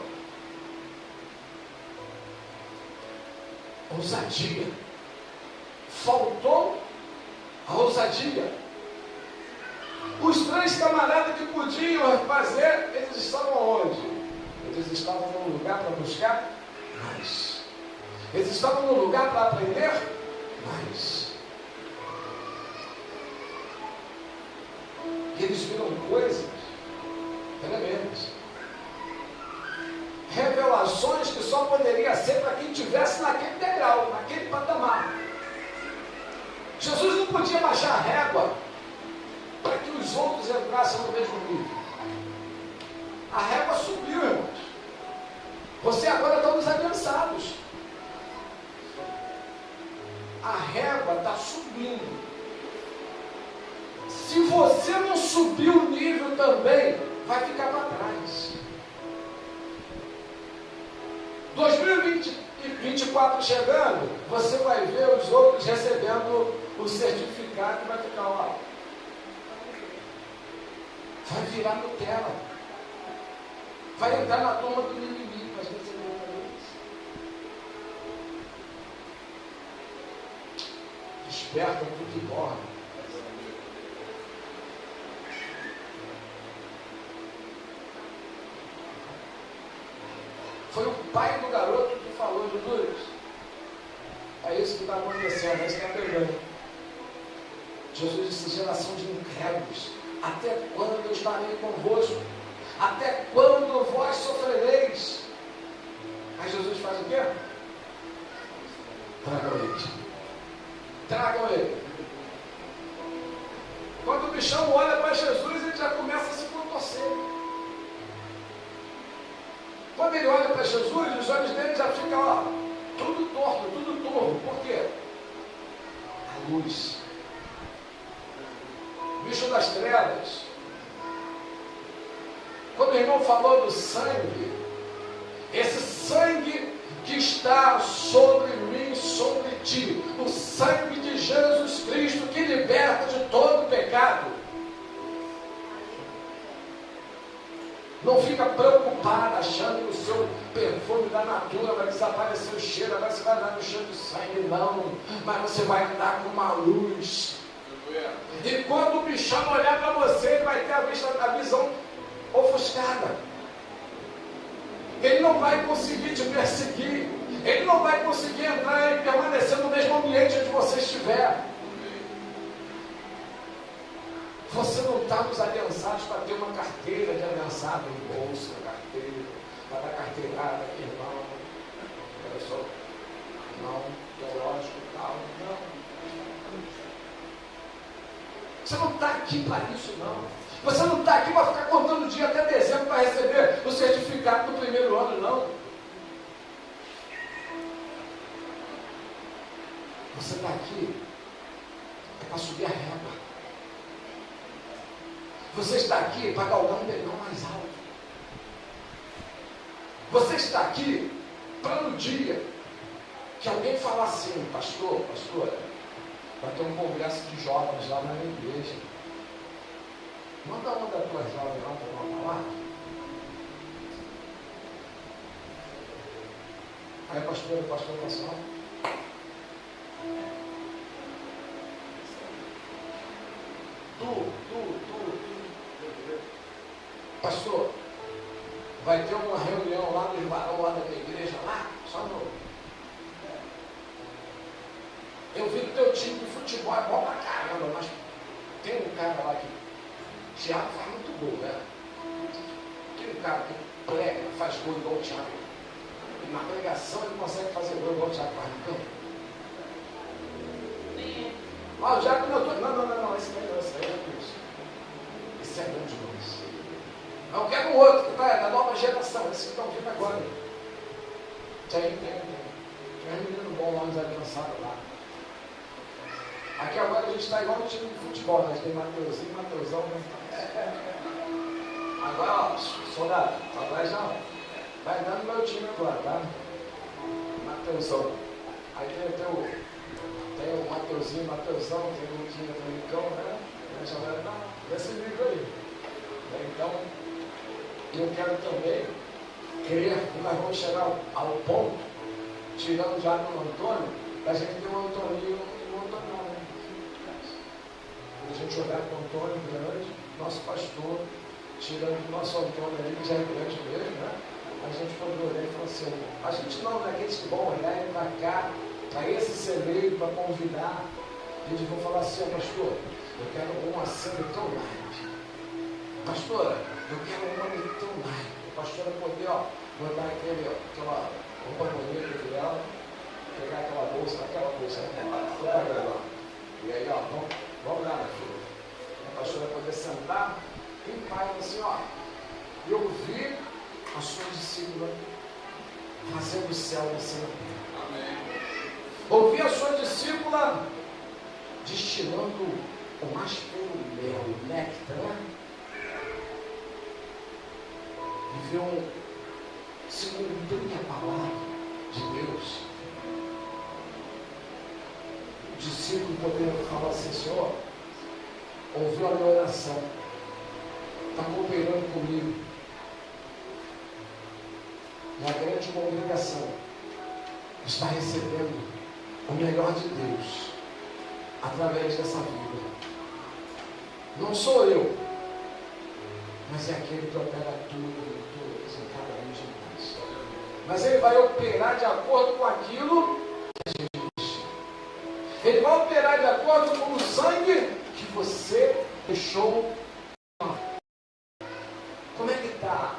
Ousadia. Faltou a ousadia. Os 3 camaradas que podiam fazer, eles estavam onde? Eles estavam num lugar para buscar mais. Eles estavam num lugar para aprender mais. E eles viram coisas tremendas. Revelações que só poderia ser para quem estivesse naquele degrau, naquele patamar. Jesus não podia baixar a régua para que os outros entrassem no mesmo nível. A régua subiu, irmãos. Você agora está nos avançados. A régua está subindo. Se você não subir o nível também, vai ficar para trás. 2024 chegando, você vai ver os outros recebendo o certificado e vai ficar lá. Vai virar Nutella. Vai entrar na turma do inimigo para receber isso. Desperta tudo que dorme. Foi o pai do garoto que falou, Jesus, é isso que está acontecendo, é isso que está pegando. Jesus disse, geração de incrédulos, até quando eu estarei convosco? Até quando vós sofrereis? Aí Jesus faz o quê? Tragam ele. Tragam ele. Quando o bichão olha para Jesus, ele já começa a se contorcer. Quando ele olha para Jesus, os olhos dele já ficam, ó, tudo torto, tudo torto. Por quê? A luz. Bicho das trevas. Quando o irmão falou do sangue, esse sangue que está sobre mim, sobre ti, o sangue de Jesus Cristo que liberta de todo pecado. Não fica preocupado achando que o seu perfume da natura vai desaparecer o cheiro, agora você vai andar no cheiro de sangue, não. Mas você vai andar com uma luz. E quando o bichão olhar para você, ele vai ter a visão ofuscada. Ele não vai conseguir te perseguir. Ele não vai conseguir entrar e permanecer no mesmo ambiente onde você estiver. Você não está nos aliançados para ter uma carteira de aliançado no bolso, na carteira, para dar carteirada aqui, irmão. Olha só, não, teológico e tal, não. Você não está aqui para isso, não. Você não está aqui para ficar contando o dia até dezembro para receber o certificado do primeiro ano, não. Você está aqui para subir a régua. Você está aqui para galgar um degrau mais alto. Você está aqui para no dia que alguém falar assim, pastor, vai ter um congresso de jovens lá na minha igreja. Manda uma das tuas jovens lá para uma palavra. Aí pastor passou. Tu. pastor, vai ter uma reunião lá dos varões lá da minha igreja, lá, só no... Eu vi que o teu time de futebol é bom pra caramba, mas tem um cara lá que o Thiago faz muito gol, né? Tem um cara que prega, faz gol igual o Thiago. E na pregação ele consegue fazer gol igual o Thiago faz no campo. Ah, o Thiago não, esse aí não, esse aí é isso. Esse é bom demais. Mas eu quero um outro, que tá da nova geração, esse que estão vindo agora. Tem um menino bom lá nos alcançados lá. Aqui agora a gente está igual no time de futebol, né? Tem Mateuzinho, Mateuzão, né? Agora, ó, soldado, agora já vai dando meu time agora, tá? Mateuzão. Aí tem o Mateuzinho, Mateuzão, tem o Luquinha, tem o Nicão, né? Já vai dar esse livro aí. Então, eu quero também crer que nós vamos chegar ao ponto, tirando já do Antônio, da gente ter um Antoninho e um Antônio, né? A gente olhar para o Antônio grande, nosso pastor, tirando o nosso Antônio ali, que já é grande mesmo, né? A gente pode olhar e falar assim, a gente não é aqueles que vão olhar e marcar para esse celeiro, para convidar, eles vão falar assim, pastor, eu quero uma cena tão light. Pastora, eu quero uma tão light. A pastora poder, botar aquela roupa bonita dela, pegar aquela bolsa, né? E aí, vamos lá, minha filha. A pastora poder sentar em paz, assim, eu vi a sua discípula fazendo o céu descer na terra. Amém. Ouvi a sua discípula destilando o mais puro mel, o néctar, né? E viu se cumprindo a palavra de Deus. O discípulo poderia falar assim, Senhor, ouviu a minha oração, está cooperando comigo. E a grande congregação está recebendo o melhor de Deus através dessa vida. Não sou eu, mas é aquele que opera tudo em cada um de nós. Mas ele vai operar de acordo com aquilo que a gente deixa. Ele vai operar de acordo com o sangue que você deixou. Como é que está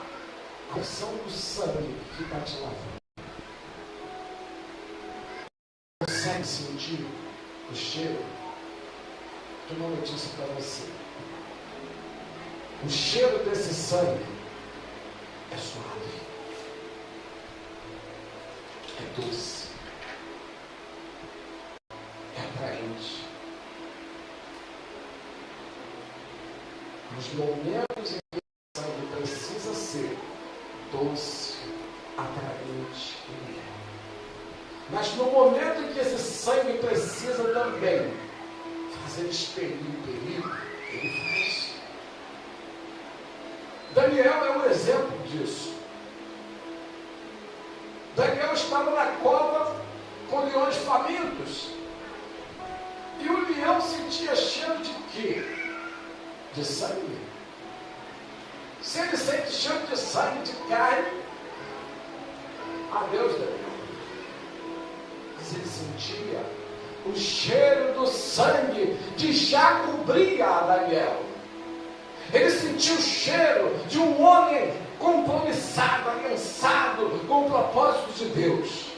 a ação do sangue que está te lavando? Consegue sentir o cheiro? De uma notícia para você. O cheiro desse sangue é suave, é doce, é atraente. Nos momentos em que o sangue precisa ser doce, atraente e mel. Mas no momento em que esse sangue precisa também fazer expelir o perigo, ele faz. Daniel é um exemplo disso. Daniel estava na cova com leões famintos. E o leão sentia cheiro de quê? De sangue. Se ele sente cheiro de sangue, de carne, adeus, Daniel. Mas ele sentia o cheiro do sangue que já cobria a Daniel. Ele sentiu o cheiro de um homem compromissado, aliançado com o propósito de Deus.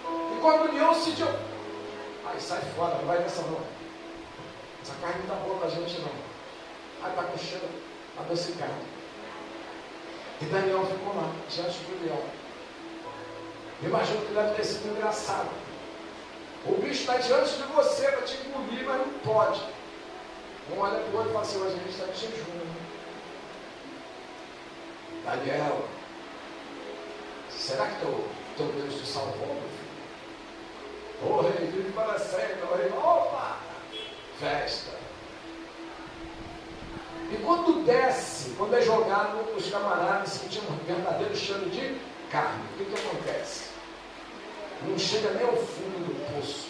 E quando o leão sentiu, sai fora, não vai nessa não. Essa carne não está boa para a gente não. Aí está com cheiro adocicado. E Daniel ficou lá, diante do leão. Imagino que deve ter sido engraçado. O bicho está diante de você para te engolir, mas não pode. Um olha para o outro e fala assim, hoje a gente está de jejum. Daniel, será que teu Deus te salvou, meu filho? Ô rei, vive para sempre, ô rei, opa! Festa. E quando desce, quando é jogado, os camaradas sentindo um verdadeiro cheiro de carne. O que acontece? Não chega nem ao fundo do poço.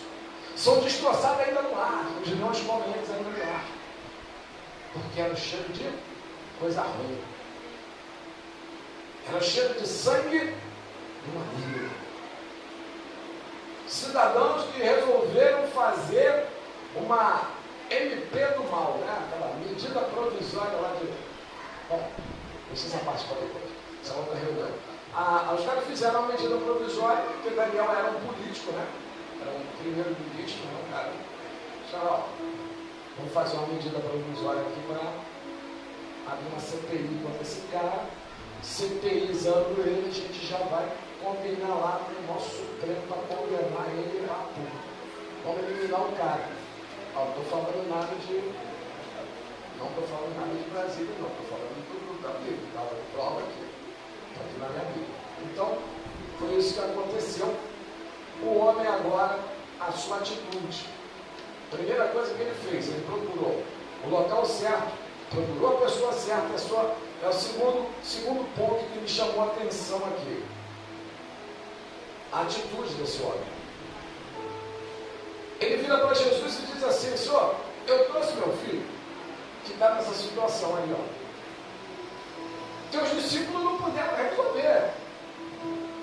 São destroçados ainda no ar. Os leões comem eles ainda no ar. Porque era o cheiro de coisa ruim. Era cheiro de sangue do maligno. Cidadãos que resolveram fazer uma MP do mal, né? Aquela medida provisória lá de... Bom, deixa essa parte para depois, essa outra reunião. Os caras fizeram uma medida provisória, porque Daniel era um político, né? Era um primeiro-ministro, né? Um cara. Ó, vamos fazer uma medida provisória aqui para abrir uma CPI contra esse cara. CPIzando ele, a gente já vai combinar lá com o nosso Supremo para condenar ele a tudo. Vamos eliminar o cara. Não estou falando nada de Brasília, não. Estou falando tudo da Bíblia, da prova aqui. Está aqui na minha Bíblia. Então, foi isso que aconteceu. O homem agora, a sua atitude. Primeira coisa que ele fez, ele procurou o local certo, procurou a pessoa certa, é o segundo ponto que me chamou a atenção aqui. A atitude desse homem. Ele vira para Jesus e diz assim: Senhor, eu trouxe meu filho, que está nessa situação aí, ó. Teus discípulos não puderam resolver.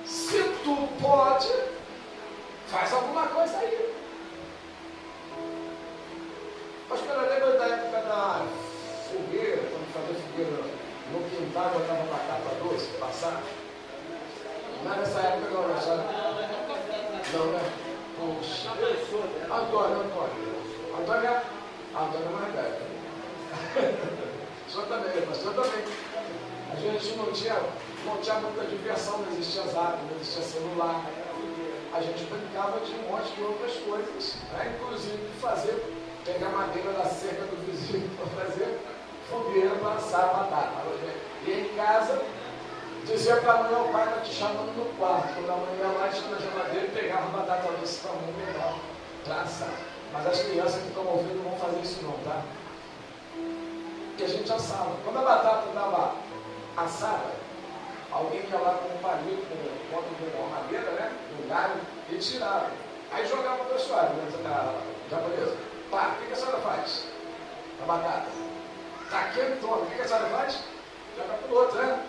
Se tu pode, faz alguma coisa aí. Pastor, eu lembro da época da fogueira, quando fazia fogueira no quintal, eu estava batata doce, passar. Não é nessa época não, né? Não, né? Poxa. Antônio é mais velho. O senhor também, pastor também. A gente não tinha muita diversão, não existia zap, não existia celular. A gente brincava de um monte de outras coisas, né? Inclusive pegar madeira da cerca do vizinho para fazer fogueira para assar a batata. E em casa, dizia para a mãe: o pai está te chamando no quarto. Quando a mãe ia lá, tinha na geladeira e pegava a batata desse tamanho menor para assar. Mas as crianças que estão ouvindo não vão fazer isso não, tá? Porque a gente assava. Quando a batata estava assada, alguém ia lá com um palito, com uma madeira, né? Um galho, e tirava. Aí jogava para o pessoal, japonesa. Pá, o que a senhora faz? A batata. Está quentona. O que a senhora faz? Joga para o outro, né?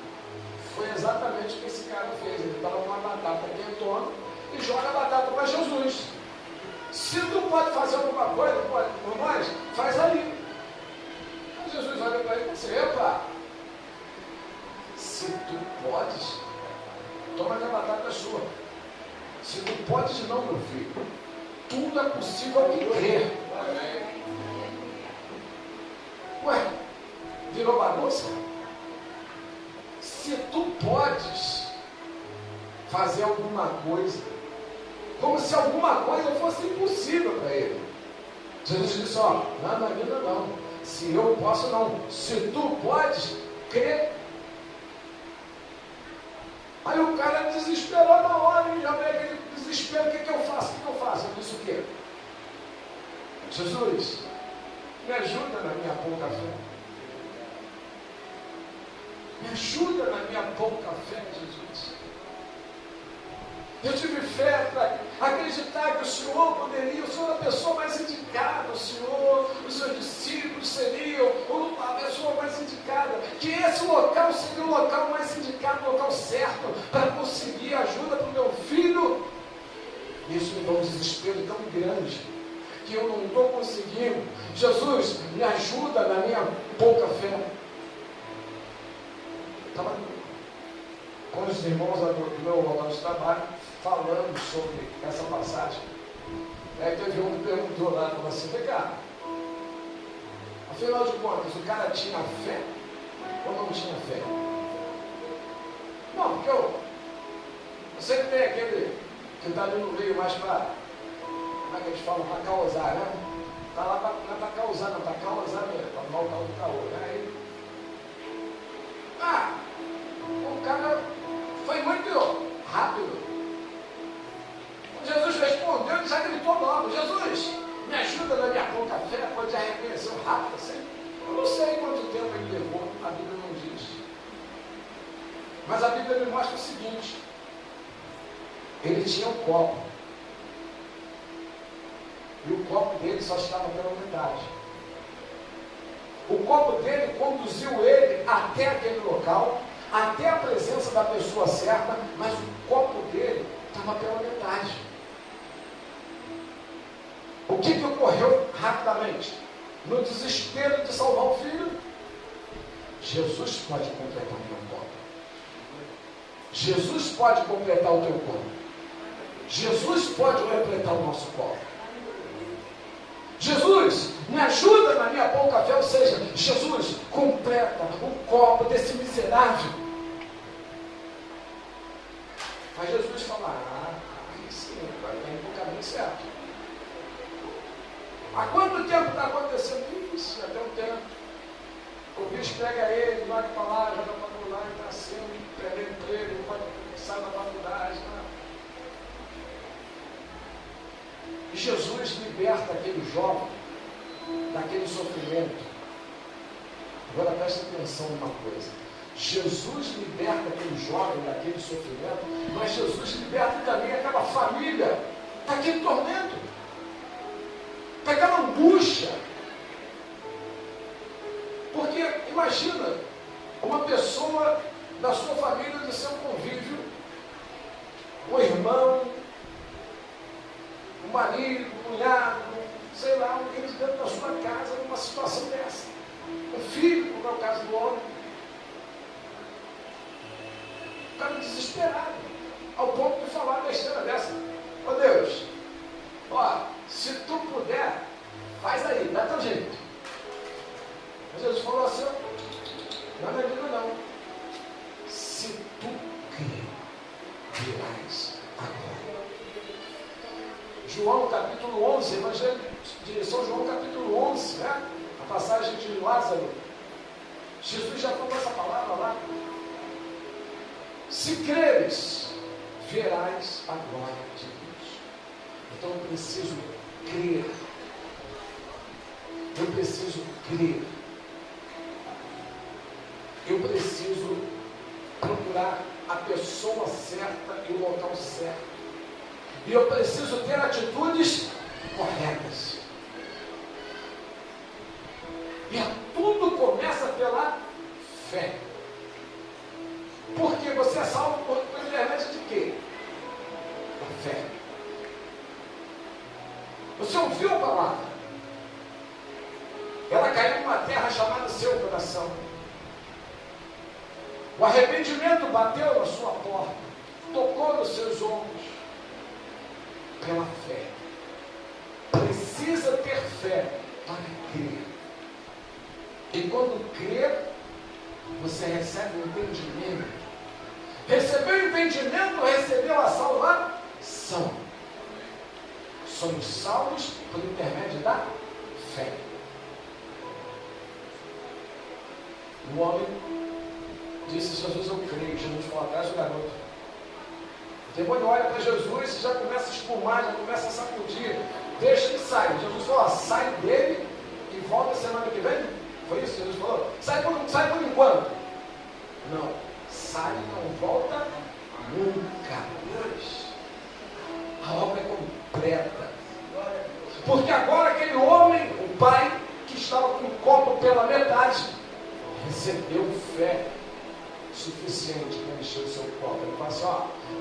Foi exatamente o que esse cara fez. Ele estava com uma batata quentona e joga a batata para Jesus. Se tu pode fazer alguma coisa por nós, faz aí. Aí Jesus olha para ele e diz: epa, se tu podes, toma que a batata é sua. Se tu podes não, meu filho, tudo é possível ao que crer. Ué, virou bagunça? Se tu podes fazer alguma coisa, como se alguma coisa fosse impossível para ele. Jesus disse: ó, na vida não. Se eu posso, não. Se tu podes, crer. Aí o cara desesperou na hora, e já veio aquele desespero: o que eu faço? O que eu faço? Eu disse: o quê? Jesus, me ajuda na minha pouca fé. Me ajuda na minha pouca fé, Jesus. Eu tive fé para acreditar que o Senhor poderia, o Senhor é a pessoa mais indicada, o Senhor, os seus discípulos seriam a pessoa mais indicada, que esse local seria o local mais indicado, o local certo, para conseguir ajuda para o meu filho. Isso me dá um desespero tão grande, que eu não estou conseguindo. Jesus, me ajuda na minha pouca fé. Estava com os irmãos do meu local de trabalho, falando sobre essa passagem. Aí teve um que perguntou lá, falou assim: vem cá, afinal de contas, o cara tinha fé ou não tinha fé? Não, porque eu sempre tem aquele que está ali no meio mais para, como é que eles falam, para causar, né? Está lá não é para causar, não, para causar mesmo, para mal o caô, né? Aí, o cara foi muito rápido. Jesus respondeu e já gritou logo: Jesus, me ajuda na minha pouca fé. Pode já reconheceu rápido assim. Eu não sei quanto tempo ele levou, a Bíblia não diz. Mas a Bíblia me mostra o seguinte: ele tinha um copo, e o copo dele só estava pela metade. O copo dele conduziu ele até aquele local, até a presença da pessoa certa, mas o copo dele estava pela metade. O que ocorreu rapidamente? No desespero de salvar o filho, Jesus pode completar o meu copo. Jesus pode completar o teu copo. Jesus pode completar o nosso copo. Jesus, me ajuda na minha pouca fé, ou seja, Jesus, completa o copo desse miserável. Mas Jesus fala, sim, vai estar indo no caminho certo. Há quanto tempo está acontecendo isso? Até um tempo. O bicho pega ele, vai para lá, joga para lá, ele está sendo, perdendo emprego, vai começar na faculdade. E Jesus liberta aquele jovem daquele sofrimento. Agora preste atenção numa coisa. Jesus liberta aquele jovem daquele sofrimento, mas Jesus liberta também aquela família daquele tormento, daquela angústia. Porque imagina uma pessoa da sua família, do seu convívio, um irmão, um marido, um cunhado, sei lá, alguém dentro da sua casa numa situação dessa. Um filho, como é o caso do homem. O cara desesperado, ao ponto de falar besteira dessa. Ó Deus, se tu puder, faz aí, dá teu jeito. Mas Jesus falou assim, não é mentira não. Se tu crer, verás agora. João capítulo 11, Evangelho de São João capítulo 11, né? A passagem de Lázaro. Jesus já falou essa palavra lá. Se creres, verás a glória de Deus. Então eu preciso crer. Eu preciso crer. Eu preciso procurar a pessoa certa e o local certo. E eu preciso ter atitudes corretas. E tudo começa pela fé. Porque você é salvo por intermédio de quê? Da fé. Você ouviu a palavra. Ela caiu numa terra chamada seu coração. O arrependimento bateu na sua porta, tocou nos seus ombros. Pela fé. Precisa ter fé para crer. E quando crer, você recebe o entendimento. Recebeu o entendimento, recebeu a salvação. Somos salvos por intermédio da fé. O homem disse, Jesus, eu creio. Jesus falou atrás do garoto. O demônio olha para Jesus e já começa a espumar, já começa a sacudir. Deixa ele sair. Jesus falou, sai dele e volta semana que vem. Foi isso que Jesus falou? Sai por enquanto. Não. Sai e não volta nunca. A obra é completa. Porque agora aquele homem, o pai, que estava com o copo pela metade, recebeu fé suficiente para encher o seu copo. Ele fala assim,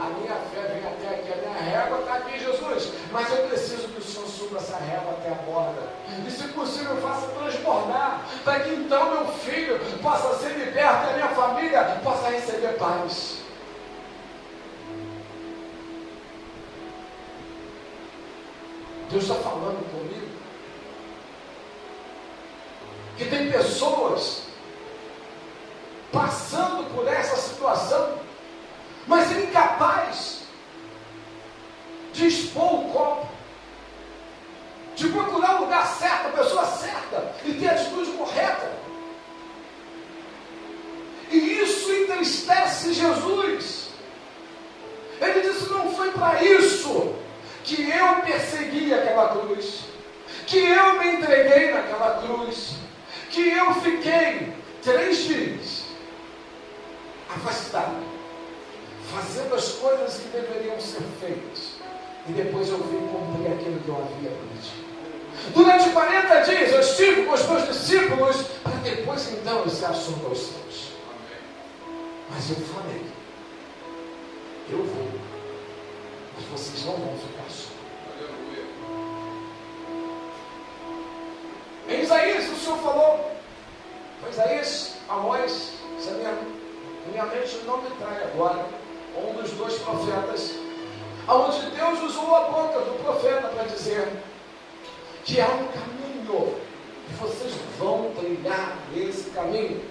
a minha fé vem até aqui, a minha régua está aqui, Jesus, mas eu preciso que o Senhor suba essa régua até a borda. E se possível, faça transbordar, para que então meu filho possa ser liberto e a minha família possa receber paz. Deus está falando comigo que tem pessoas passando por essa situação, mas incapaz de expor o copo, de procurar o lugar certo, a pessoa certa e ter a atitude correta. E isso entristece Jesus. Ele disse, não foi para isso que eu persegui aquela cruz, que eu me entreguei naquela cruz, que eu fiquei 3 dias afastado, fazendo as coisas que deveriam ser feitas, e depois eu vim cumprir aquilo que eu havia prometido. Durante 40 dias eu estive com os meus discípulos para depois então eles acham aos seus. Mas eu falei, eu vou, mas vocês não vão ficar só. Em Isaías o Senhor falou, Isaías, Amós, se a minha mente não me trai agora, um dos dois profetas, onde Deus usou a boca do profeta para dizer que há um caminho, e vocês vão trilhar esse caminho.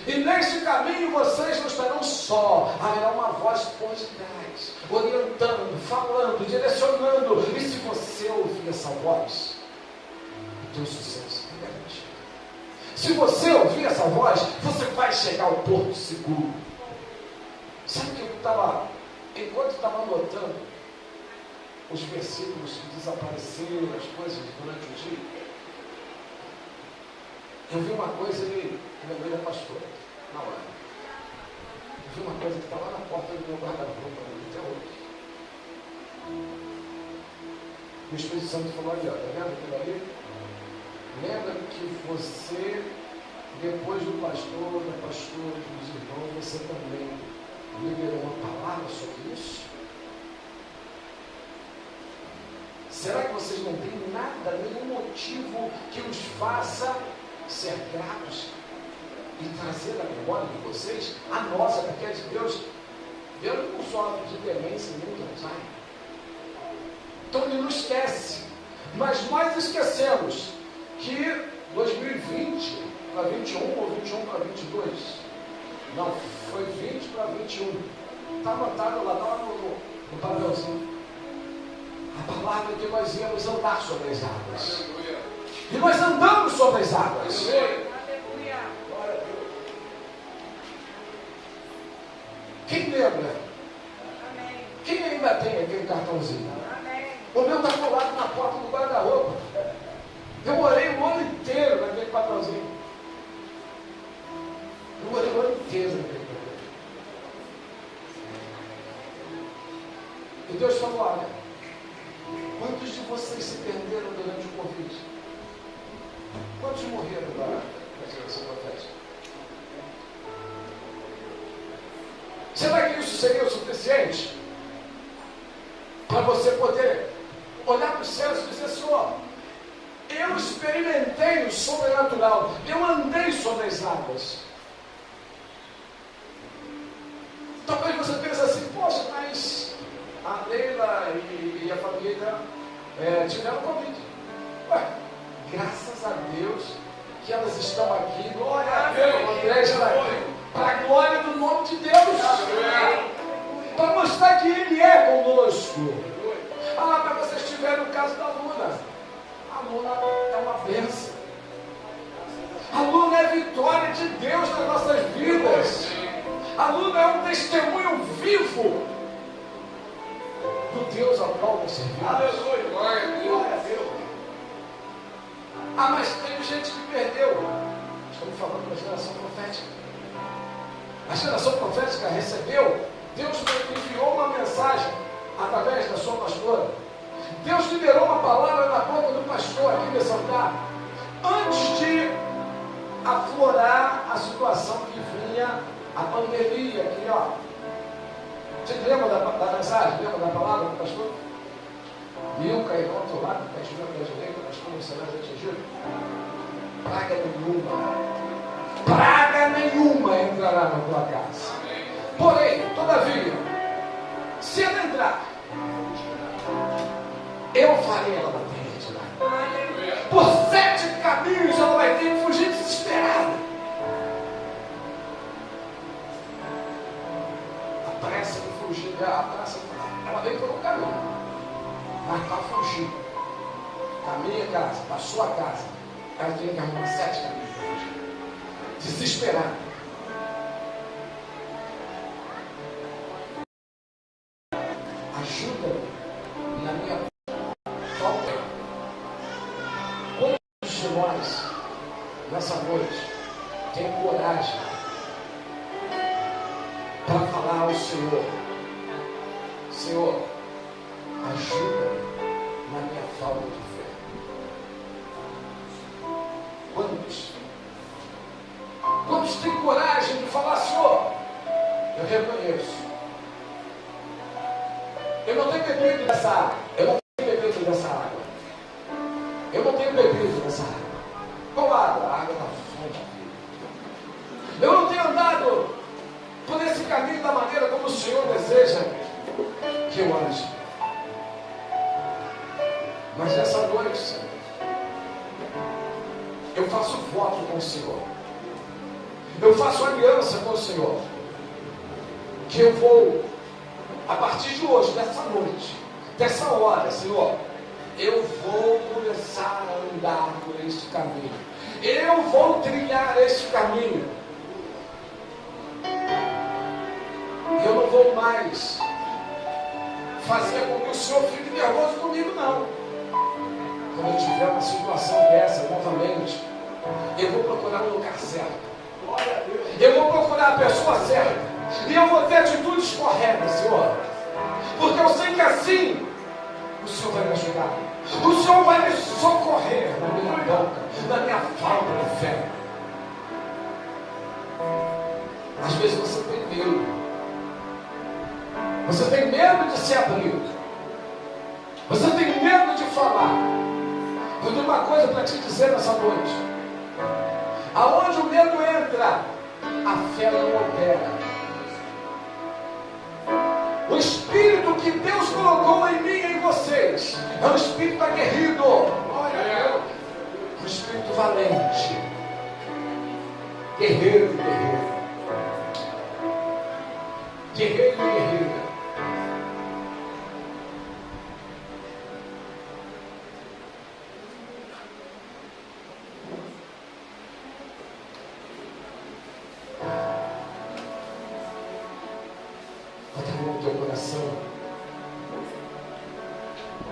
E neste caminho vocês não estarão só, haverá uma voz por detrás, orientando, falando, direcionando. E se você ouvir essa voz, o teu sucesso é garantido. Se você ouvir essa voz, você vai chegar ao porto seguro. Sabe que eu estava, enquanto estava anotando os versículos que desapareceram, as coisas durante o dia, eu vi uma coisa e lembrei da pastora, na hora. Eu vi uma coisa que está lá na porta do meu guarda-roupa, até hoje. E o Espírito Santo falou ali, ó, tá vendo aquilo ali? Lembra que você, depois do pastor, da pastora, dos irmãos, você também liberou uma palavra sobre isso? Será que vocês não têm nada, nenhum motivo que os faça ser gratos e trazer a memória de vocês a nossa, porque é de Deus? Deus não sofre de demência nem de Alzheimer. Então ele não esquece. Mas nós esquecemos que 2020 para 21 ou 21 para 22, não, foi 20 para 21. Está anotado lá no papelzinho. A palavra que nós íamos andar sobre as águas. E nós andamos sobre as águas. Quem lembra? Quem ainda tem aquele cartãozinho? O meu está colado na porta do guarda-roupa. Eu orei o ano inteiro naquele papelzinho. Eu orei o ano inteiro naquele papelzinho. E Deus falou, olha, quantos de vocês se perderam durante o Covid? Quantos morreram da geração profética? Será que isso seria o suficiente para você poder olhar para os céus e dizer, Senhor, eu experimentei o sobrenatural, eu andei sobre as águas. Talvez você pense assim, poxa, mas a Leila e a família tiveram Covid. Ué, graças a Deus que elas estão aqui, glória a Deus, o André está aqui, para a glória do nome de Deus, para mostrar que Ele é conosco. Ah, mas vocês tiveram o caso da Luna. A Luna é uma bênção. A Luna é a vitória de Deus nas nossas vidas. A Luna é um testemunho vivo do Deus ao qual nós servimos. Aleluia, glória a Deus. Ah, mas tem gente que perdeu. Estamos falando da geração profética. A geração profética recebeu, Deus enviou uma mensagem através da sua pastora. Deus liberou uma palavra na boca do pastor aqui nesse altar, antes de aflorar a situação que vinha, a pandemia aqui, ó. Você lembra da mensagem? Lembra da palavra do pastor? Milca e outro lado, que está chegando da direita, nós como será atingido? Praga nenhuma entrará na tua casa. Porém, todavia, se ela entrar, eu farei ela bater de lá. Por 7 caminhos ela vai ter que fugir desesperada. A pressa de fugir, ela veio por um caminho, mas para fugir da minha casa, da sua casa, ela tem que arrumar 7 caminhos para fugir. Desesperada. Ajuda-me na minha falta. Quantos de nós, nessa noite, tem coragem para falar ao Senhor, Senhor, ajuda-me na minha falta de fé? Quantos tem coragem de falar, Senhor, eu reconheço. Eu não tenho bebido dessa água. Eu não tenho bebido dessa água. Eu não tenho bebido dessa água. Qual água? A água da fonte. Eu não tenho andado por esse caminho da maneira como o Senhor deseja que eu ande. Mas essa noite, Senhor, eu faço voto com o Senhor. Eu faço aliança com o Senhor. Que eu vou, a partir de hoje, dessa noite, dessa hora, Senhor, eu vou começar a andar por este caminho. Eu vou trilhar este caminho. Eu não vou mais fazer com que o Senhor fique nervoso comigo, não. Quando eu tiver uma situação dessa novamente, eu vou procurar o lugar certo. Eu vou procurar a pessoa certa. E eu vou ter atitudes corretas, Senhor. Porque eu sei que assim o Senhor vai me ajudar. O Senhor vai me socorrer na minha boca, na minha falta de fé. Às vezes você tem medo. Você tem medo de se abrir. Você tem medo de falar. Eu tenho uma coisa para te dizer nessa noite. Aonde o medo entra, a fé não opera. O espírito que Deus colocou em mim e em vocês é um espírito aguerrido. Um espírito valente. Guerreiro e guerreira. Guerreiro e guerreira. Bota a mão no teu coração.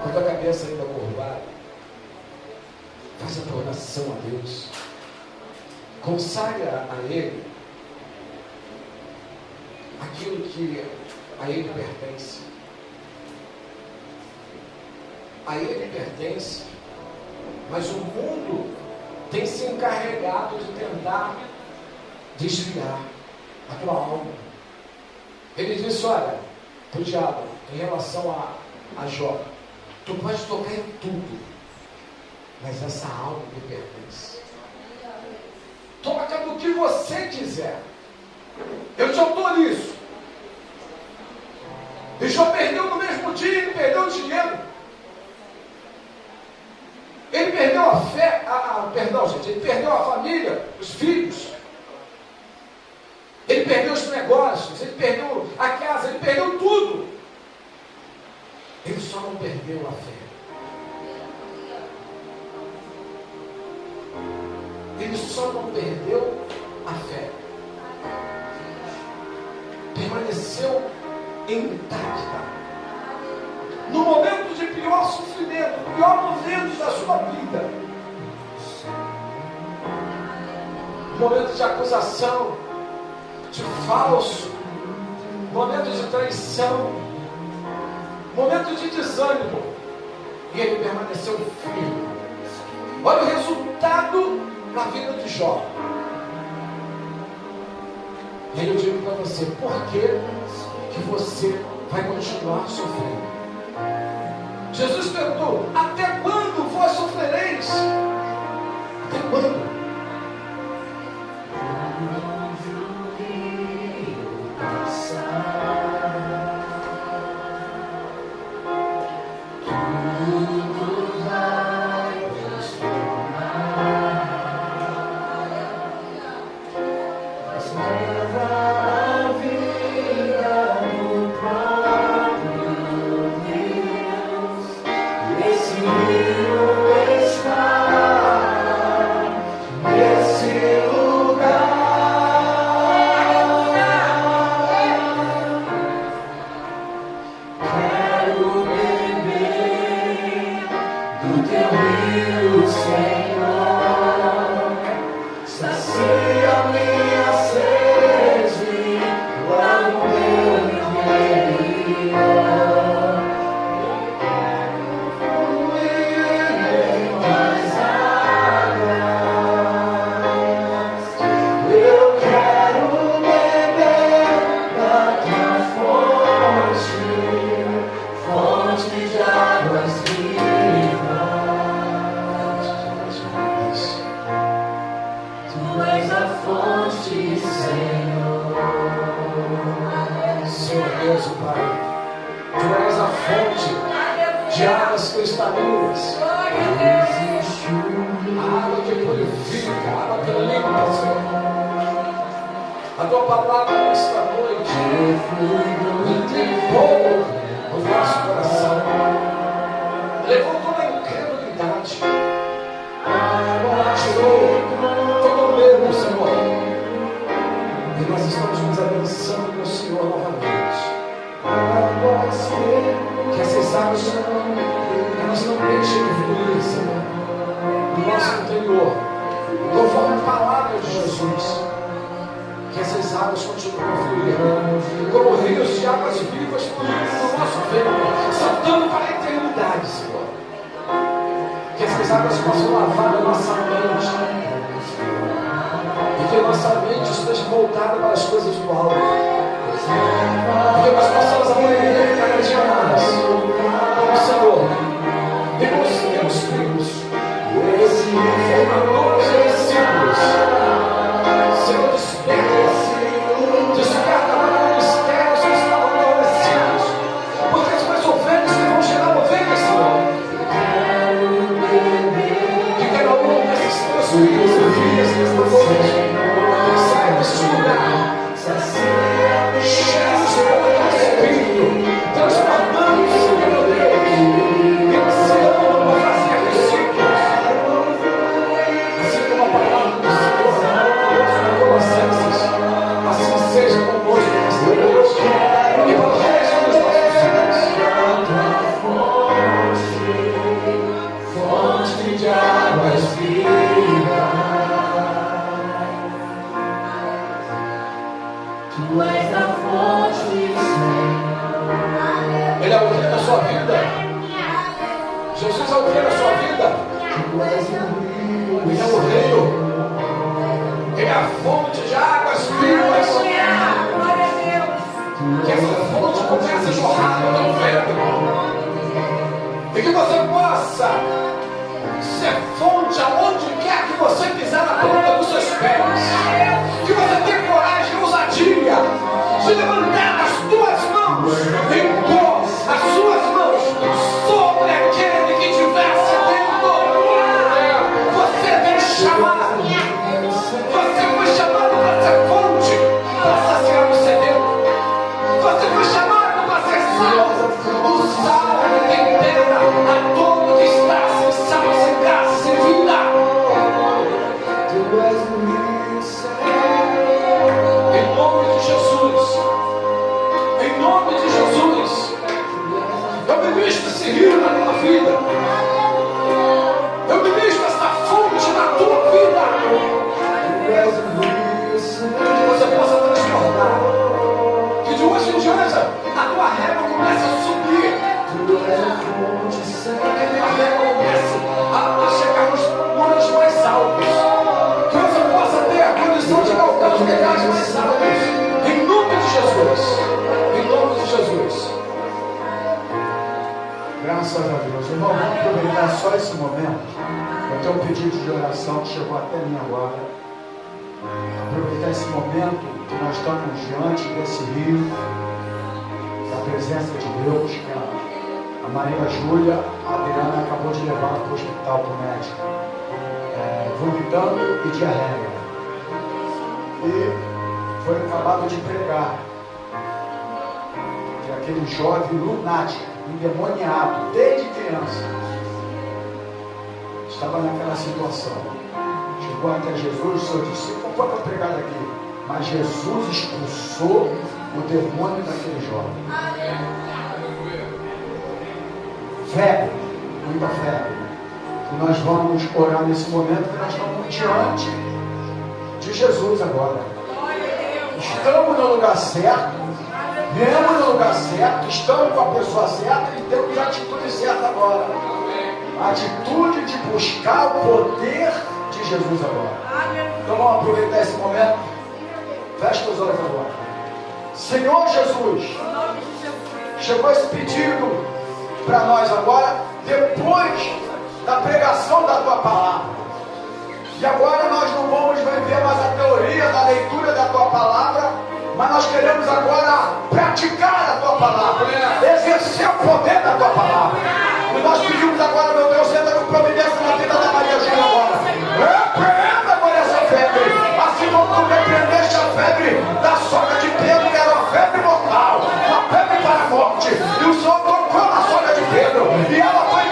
Com a tua cabeça ainda curvada, faz a tua oração a Deus. Consagra a Ele aquilo que a Ele pertence. A Ele pertence, mas o mundo tem se encarregado de tentar desviar a tua alma. Ele disse, olha, para o diabo, em relação a Jó, tu pode tocar em tudo, mas essa alma me pertence. Toca no que você quiser. Eu te autorizo. E Jó perdeu no mesmo dia, ele perdeu o dinheiro. Ele perdeu a fé, ele perdeu a família, os filhos. Ele perdeu os negócios, ele perdeu a casa, ele perdeu tudo. Ele só não perdeu a fé. Ele só não perdeu a fé. Permaneceu intacta. No momento de pior sofrimento, no pior momento da sua vida, no momento de acusação, de falso, momento de traição, momento de desânimo, e ele permaneceu firme. Olha o resultado na vida de Jó. E aí eu digo para você, por que você vai continuar sofrendo? Jesus perguntou, até quando vós sofrereis? Até quando? Eu quero de águas vivas. Tu és a fonte, Senhor. Senhor Deus, o Pai, Tu és a fonte de águas cristalinas. Água que purifica, água que limpa, Senhor. A Tua palavra nesta noite limpou o nosso coração, levou toda a incredulidade, tirou todo o medo, Senhor. E nós estamos nos abençoando no Senhor novamente. Que essas águas elas não deixem de fluir, Senhor, no nosso interior, conforme a palavra de Jesus. Que essas águas continuem a fluir, como rios de águas vivas fluindo no nosso ventre, saltando para a eternidade, Senhor. Que essas águas possam lavar a nossa mente, e que a nossa mente esteja voltada para as coisas do alto, e que nós possamos aprender cada dia mais com o Senhor, temos teus filhos, formadores e discípulos. Senhor, desperta agora mistérios que estão adormecidos, porque as tuas ovelhas que vão gerar ovelhas, Senhor. Que cada um desses teus filhos e filhas nesta noite saia deste lugar cheios do teu Espírito, transformando, Senhor Deus, e ensinando a fazer discípulos, assim como a palavra do Senhor na Colossenses. Assim seja conosco nesta noite e para o resto dos nossos dias. Fonte de águas vivas. Tu és a fonte, Senhor. Ele é o rei da sua vida. Jesus é o rei da sua vida. Ele é o rei. Ele é a fonte de águas vivas. Que essa fonte comece a jorrar no teu ventre. E que você possa ser fonte aonde quer que você pisar na ponta dos seus pés. Que você tenha coragem e ousadia de levantar as tuas mãos e pôr as suas mãos sobre aquele que estiver sedento. Você tem chamado. Você foi chamado para ser fonte, para saciar o sedento. Você foi chamado para ser sal. O sal tempera a todo que está sem sal, sem graça, sem vida. Em nome de Jesus. Em nome de Jesus. Eu ministro esse rio na tua vida. Eu ministro essa fonte na tua vida. Que você possa transformar. Que de hoje em diante a tua régua comece a subir. Que a tua régua comece a chegar nos níveis mais altos. Que você possa ter a condição de galgar os degraus mais altos. Em nome de Jesus. Em nome de Jesus. Graças a Deus. Irmão, vamos aproveitar só esse momento. Eu tenho um pedido de oração que chegou até mim agora. Aproveitar esse momento que nós estamos diante desse rio, da presença de Deus, que a Maria Júlia, a Adriana acabou de levar para o hospital para o médico, vomitando e diarreia. E foi acabado de pregar que aquele jovem lunático, endemoniado, desde criança, estava naquela situação. Chegou até Jesus, seu discípulo, foi para pregar daqui, mas Jesus expulsou o demônio daquele jovem. Febre, muita febre. E nós vamos orar nesse momento, que nós estamos diante de Jesus agora. Estamos no lugar certo, viemos no lugar certo, estamos com a pessoa certa e temos a atitude certa agora. A atitude de buscar o poder de Jesus agora. Então vamos aproveitar esse momento. Fecha os olhos agora. Senhor Jesus, chegou esse pedido para nós agora, depois da pregação da tua palavra. E agora nós não vamos viver mais a teoria da leitura da tua palavra, mas nós queremos agora praticar a tua palavra, exercer o poder da tua palavra. E nós pedimos agora, meu Deus, entra com providência na vida da Maria Júlia agora. Repreenda agora essa febre, assim como tu repreendeste a febre da sogra de Pedro, que era uma febre mortal, uma febre para a morte. E o Senhor tocou na sogra de Pedro, e ela foi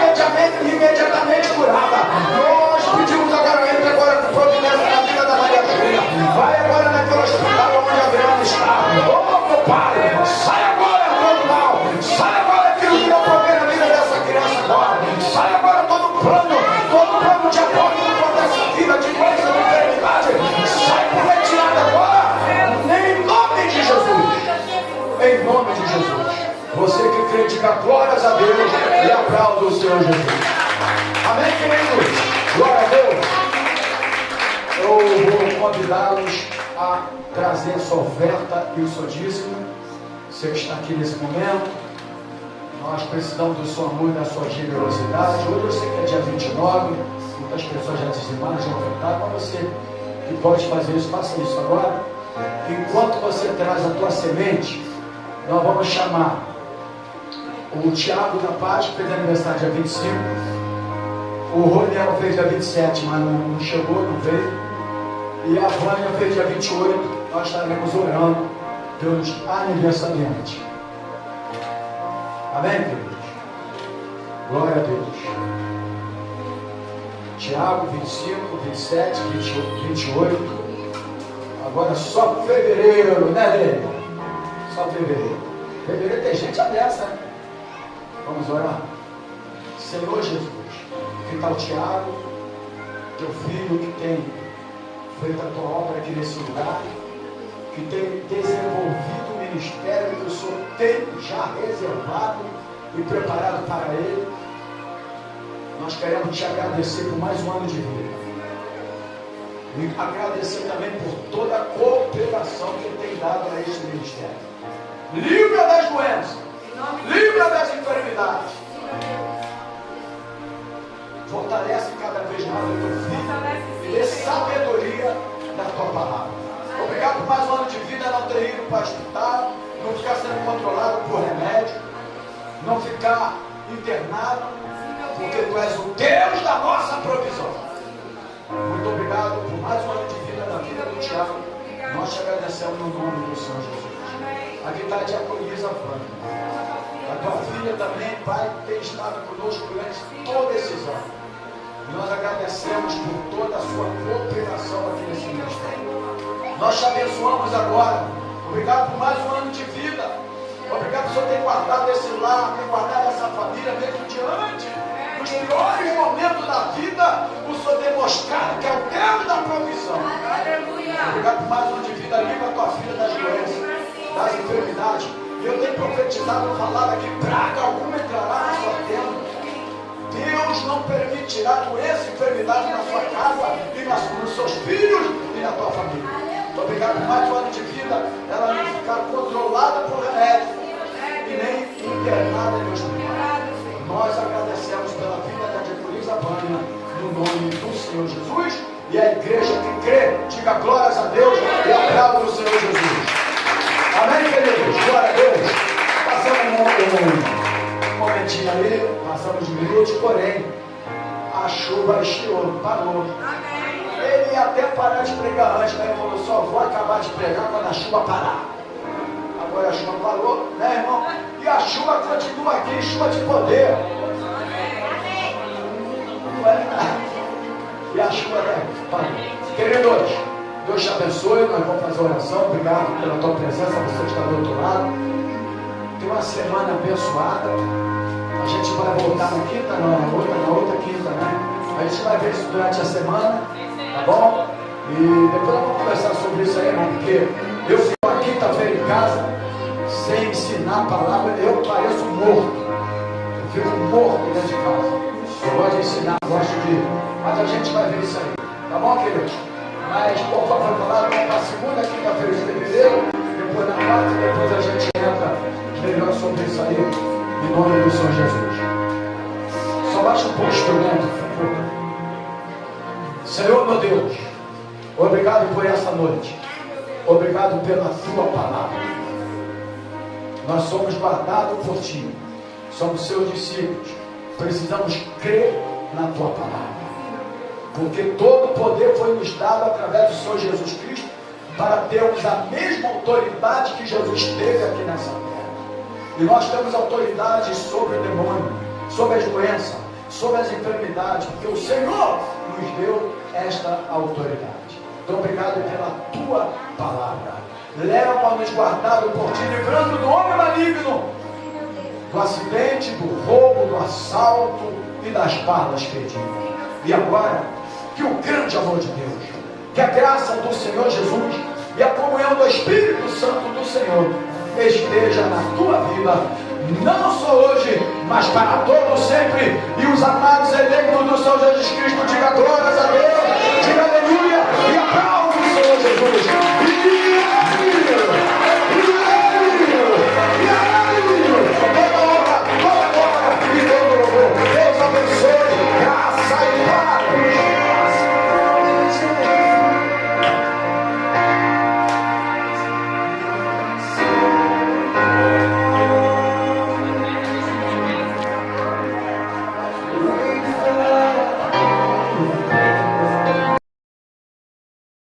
imediatamente curada. Nós pedimos agora, entra agora com providência na vida da Maria Júlia. Vai agora naquele hospital onde a Adriana está. Oh, meu Pai, sai agora todo mal, sai agora aquilo que não provém na vida dessa criança agora. Sai agora todo plano diabólico contra essa vida de doença, de enfermidade. Sai por retirada agora, em nome de Jesus. Em nome de Jesus. Você que crê, diga glórias a Deus e aplauda o Senhor Jesus. Amém, queridos? Glória a Deus. Eu vou convidá-los a trazer a sua oferta e o seu dízimo. Você que está aqui nesse momento, nós precisamos do seu amor e da sua generosidade. Hoje eu sei que é dia 29, muitas pessoas já dizimaram, já ofertaram, mas você que pode fazer isso, faça isso agora. Enquanto você traz a tua semente, nós vamos chamar o Tiago da Paz, que fez aniversário dia 25. O Roniel fez dia 27, mas não chegou, não veio. E a Vânia fez dia 28. Nós estaremos orando pelos aniversariantes. Amém, queridos? Glória a Deus. Tiago, 25, 27, 28. Agora só fevereiro, né, Lê? Só fevereiro. Fevereiro tem gente dessa, né? Vamos orar. Senhor Jesus, que está o Tiago, teu filho que tem feito a tua obra aqui nesse lugar, que tem desenvolvido o ministério que o Senhor tem já reservado e preparado para ele. Nós queremos te agradecer por mais um ano de vida. E agradecer também por toda a cooperação que ele tem dado a este ministério. Livra das doenças, livra das enfermidades. Fortalece cada vez mais o teu filho e dê sabedoria da tua palavra. Obrigado por mais um ano de vida, não ter ido para o hospital, não ficar sendo controlado por remédio, não ficar internado, porque tu és o Deus da nossa provisão. Muito obrigado por mais um ano de vida na vida do Tiago. Nós te agradecemos no nome do Senhor Jesus. Aqui está a diaconisa Vânia. A tua filha também, Pai, tem estado conosco durante todos esses anos. E nós agradecemos por toda a sua cooperação aqui nesse ministério. Nós te abençoamos agora. Obrigado por mais um ano de vida. Obrigado por o Senhor ter guardado esse lar, ter guardado essa família, mesmo diante dos piores momentos da vida, o Senhor ter mostrado que é o Deus da provisão. Obrigado por mais um ano de vida. Livra a tua filha das doenças, das enfermidades. E eu tenho profetizado, falado aqui, praga alguma entrará na sua tenda. Deus não permitirá doença e enfermidade na sua casa e nos seus filhos e na tua família. Muito obrigado por mais um ano de vida. Ela não ficar controlada por remédio e nem internada em hospital. Nós agradecemos pela vida da diaconisa Vânia, no nome do Senhor Jesus. E a igreja que crê, diga glórias a Deus e aplauda o Senhor Jesus. Amém, queridos? Glória a Deus. Passamos um momentinho ali, passamos de minutos, porém, a chuva estirou, parou. Ele ia até parar de pregar antes, né? Ele falou, só vou acabar de pregar quando a chuva parar. Agora a chuva parou, né, irmão? E a chuva continua aqui, chuva de poder. E a chuva, né? Parou. Queridos, Deus te abençoe, nós vamos fazer oração. Obrigado pela tua presença, você que está do outro lado. Tem uma semana abençoada. A gente vai voltar na quinta, na outra quinta, né? A gente vai ver isso durante a semana, tá bom? E depois nós vamos conversar sobre isso aí, irmão, porque eu fico a quinta-feira em casa, sem ensinar a palavra, eu pareço morto. Eu fico morto dentro de casa. Eu gosto de ensinar, gosto de... Mas a gente vai ver isso aí, tá bom, queridos? Mas, conforme foi falado, vamos para a segunda quinta-feira de fevereiro, depois na quarta, e depois a gente entra melhor sobre isso aí, em nome do Senhor Jesus. por instrumento, por favor. Senhor, meu Deus, obrigado por essa noite. Obrigado pela tua palavra. Nós somos guardados por ti. Somos seus discípulos. Precisamos crer na tua palavra. Porque todo o poder foi nos dado através do Senhor Jesus Cristo para termos a mesma autoridade que Jesus teve aqui nessa terra. E nós temos autoridade sobre o demônio, sobre as doenças, sobre as enfermidades, porque o Senhor nos deu esta autoridade. Então, obrigado pela tua palavra. Leva-nos guardado por ti, livrando do homem maligno, do acidente, do roubo, do assalto e das balas perdidas. E agora, que o grande amor de Deus, que a graça do Senhor Jesus e a comunhão do Espírito Santo do Senhor esteja na tua vida, não só hoje, mas para todos sempre. E os amados eleitos do Senhor Jesus Cristo, diga glórias a Deus, diga aleluia e aplaude o Senhor Jesus.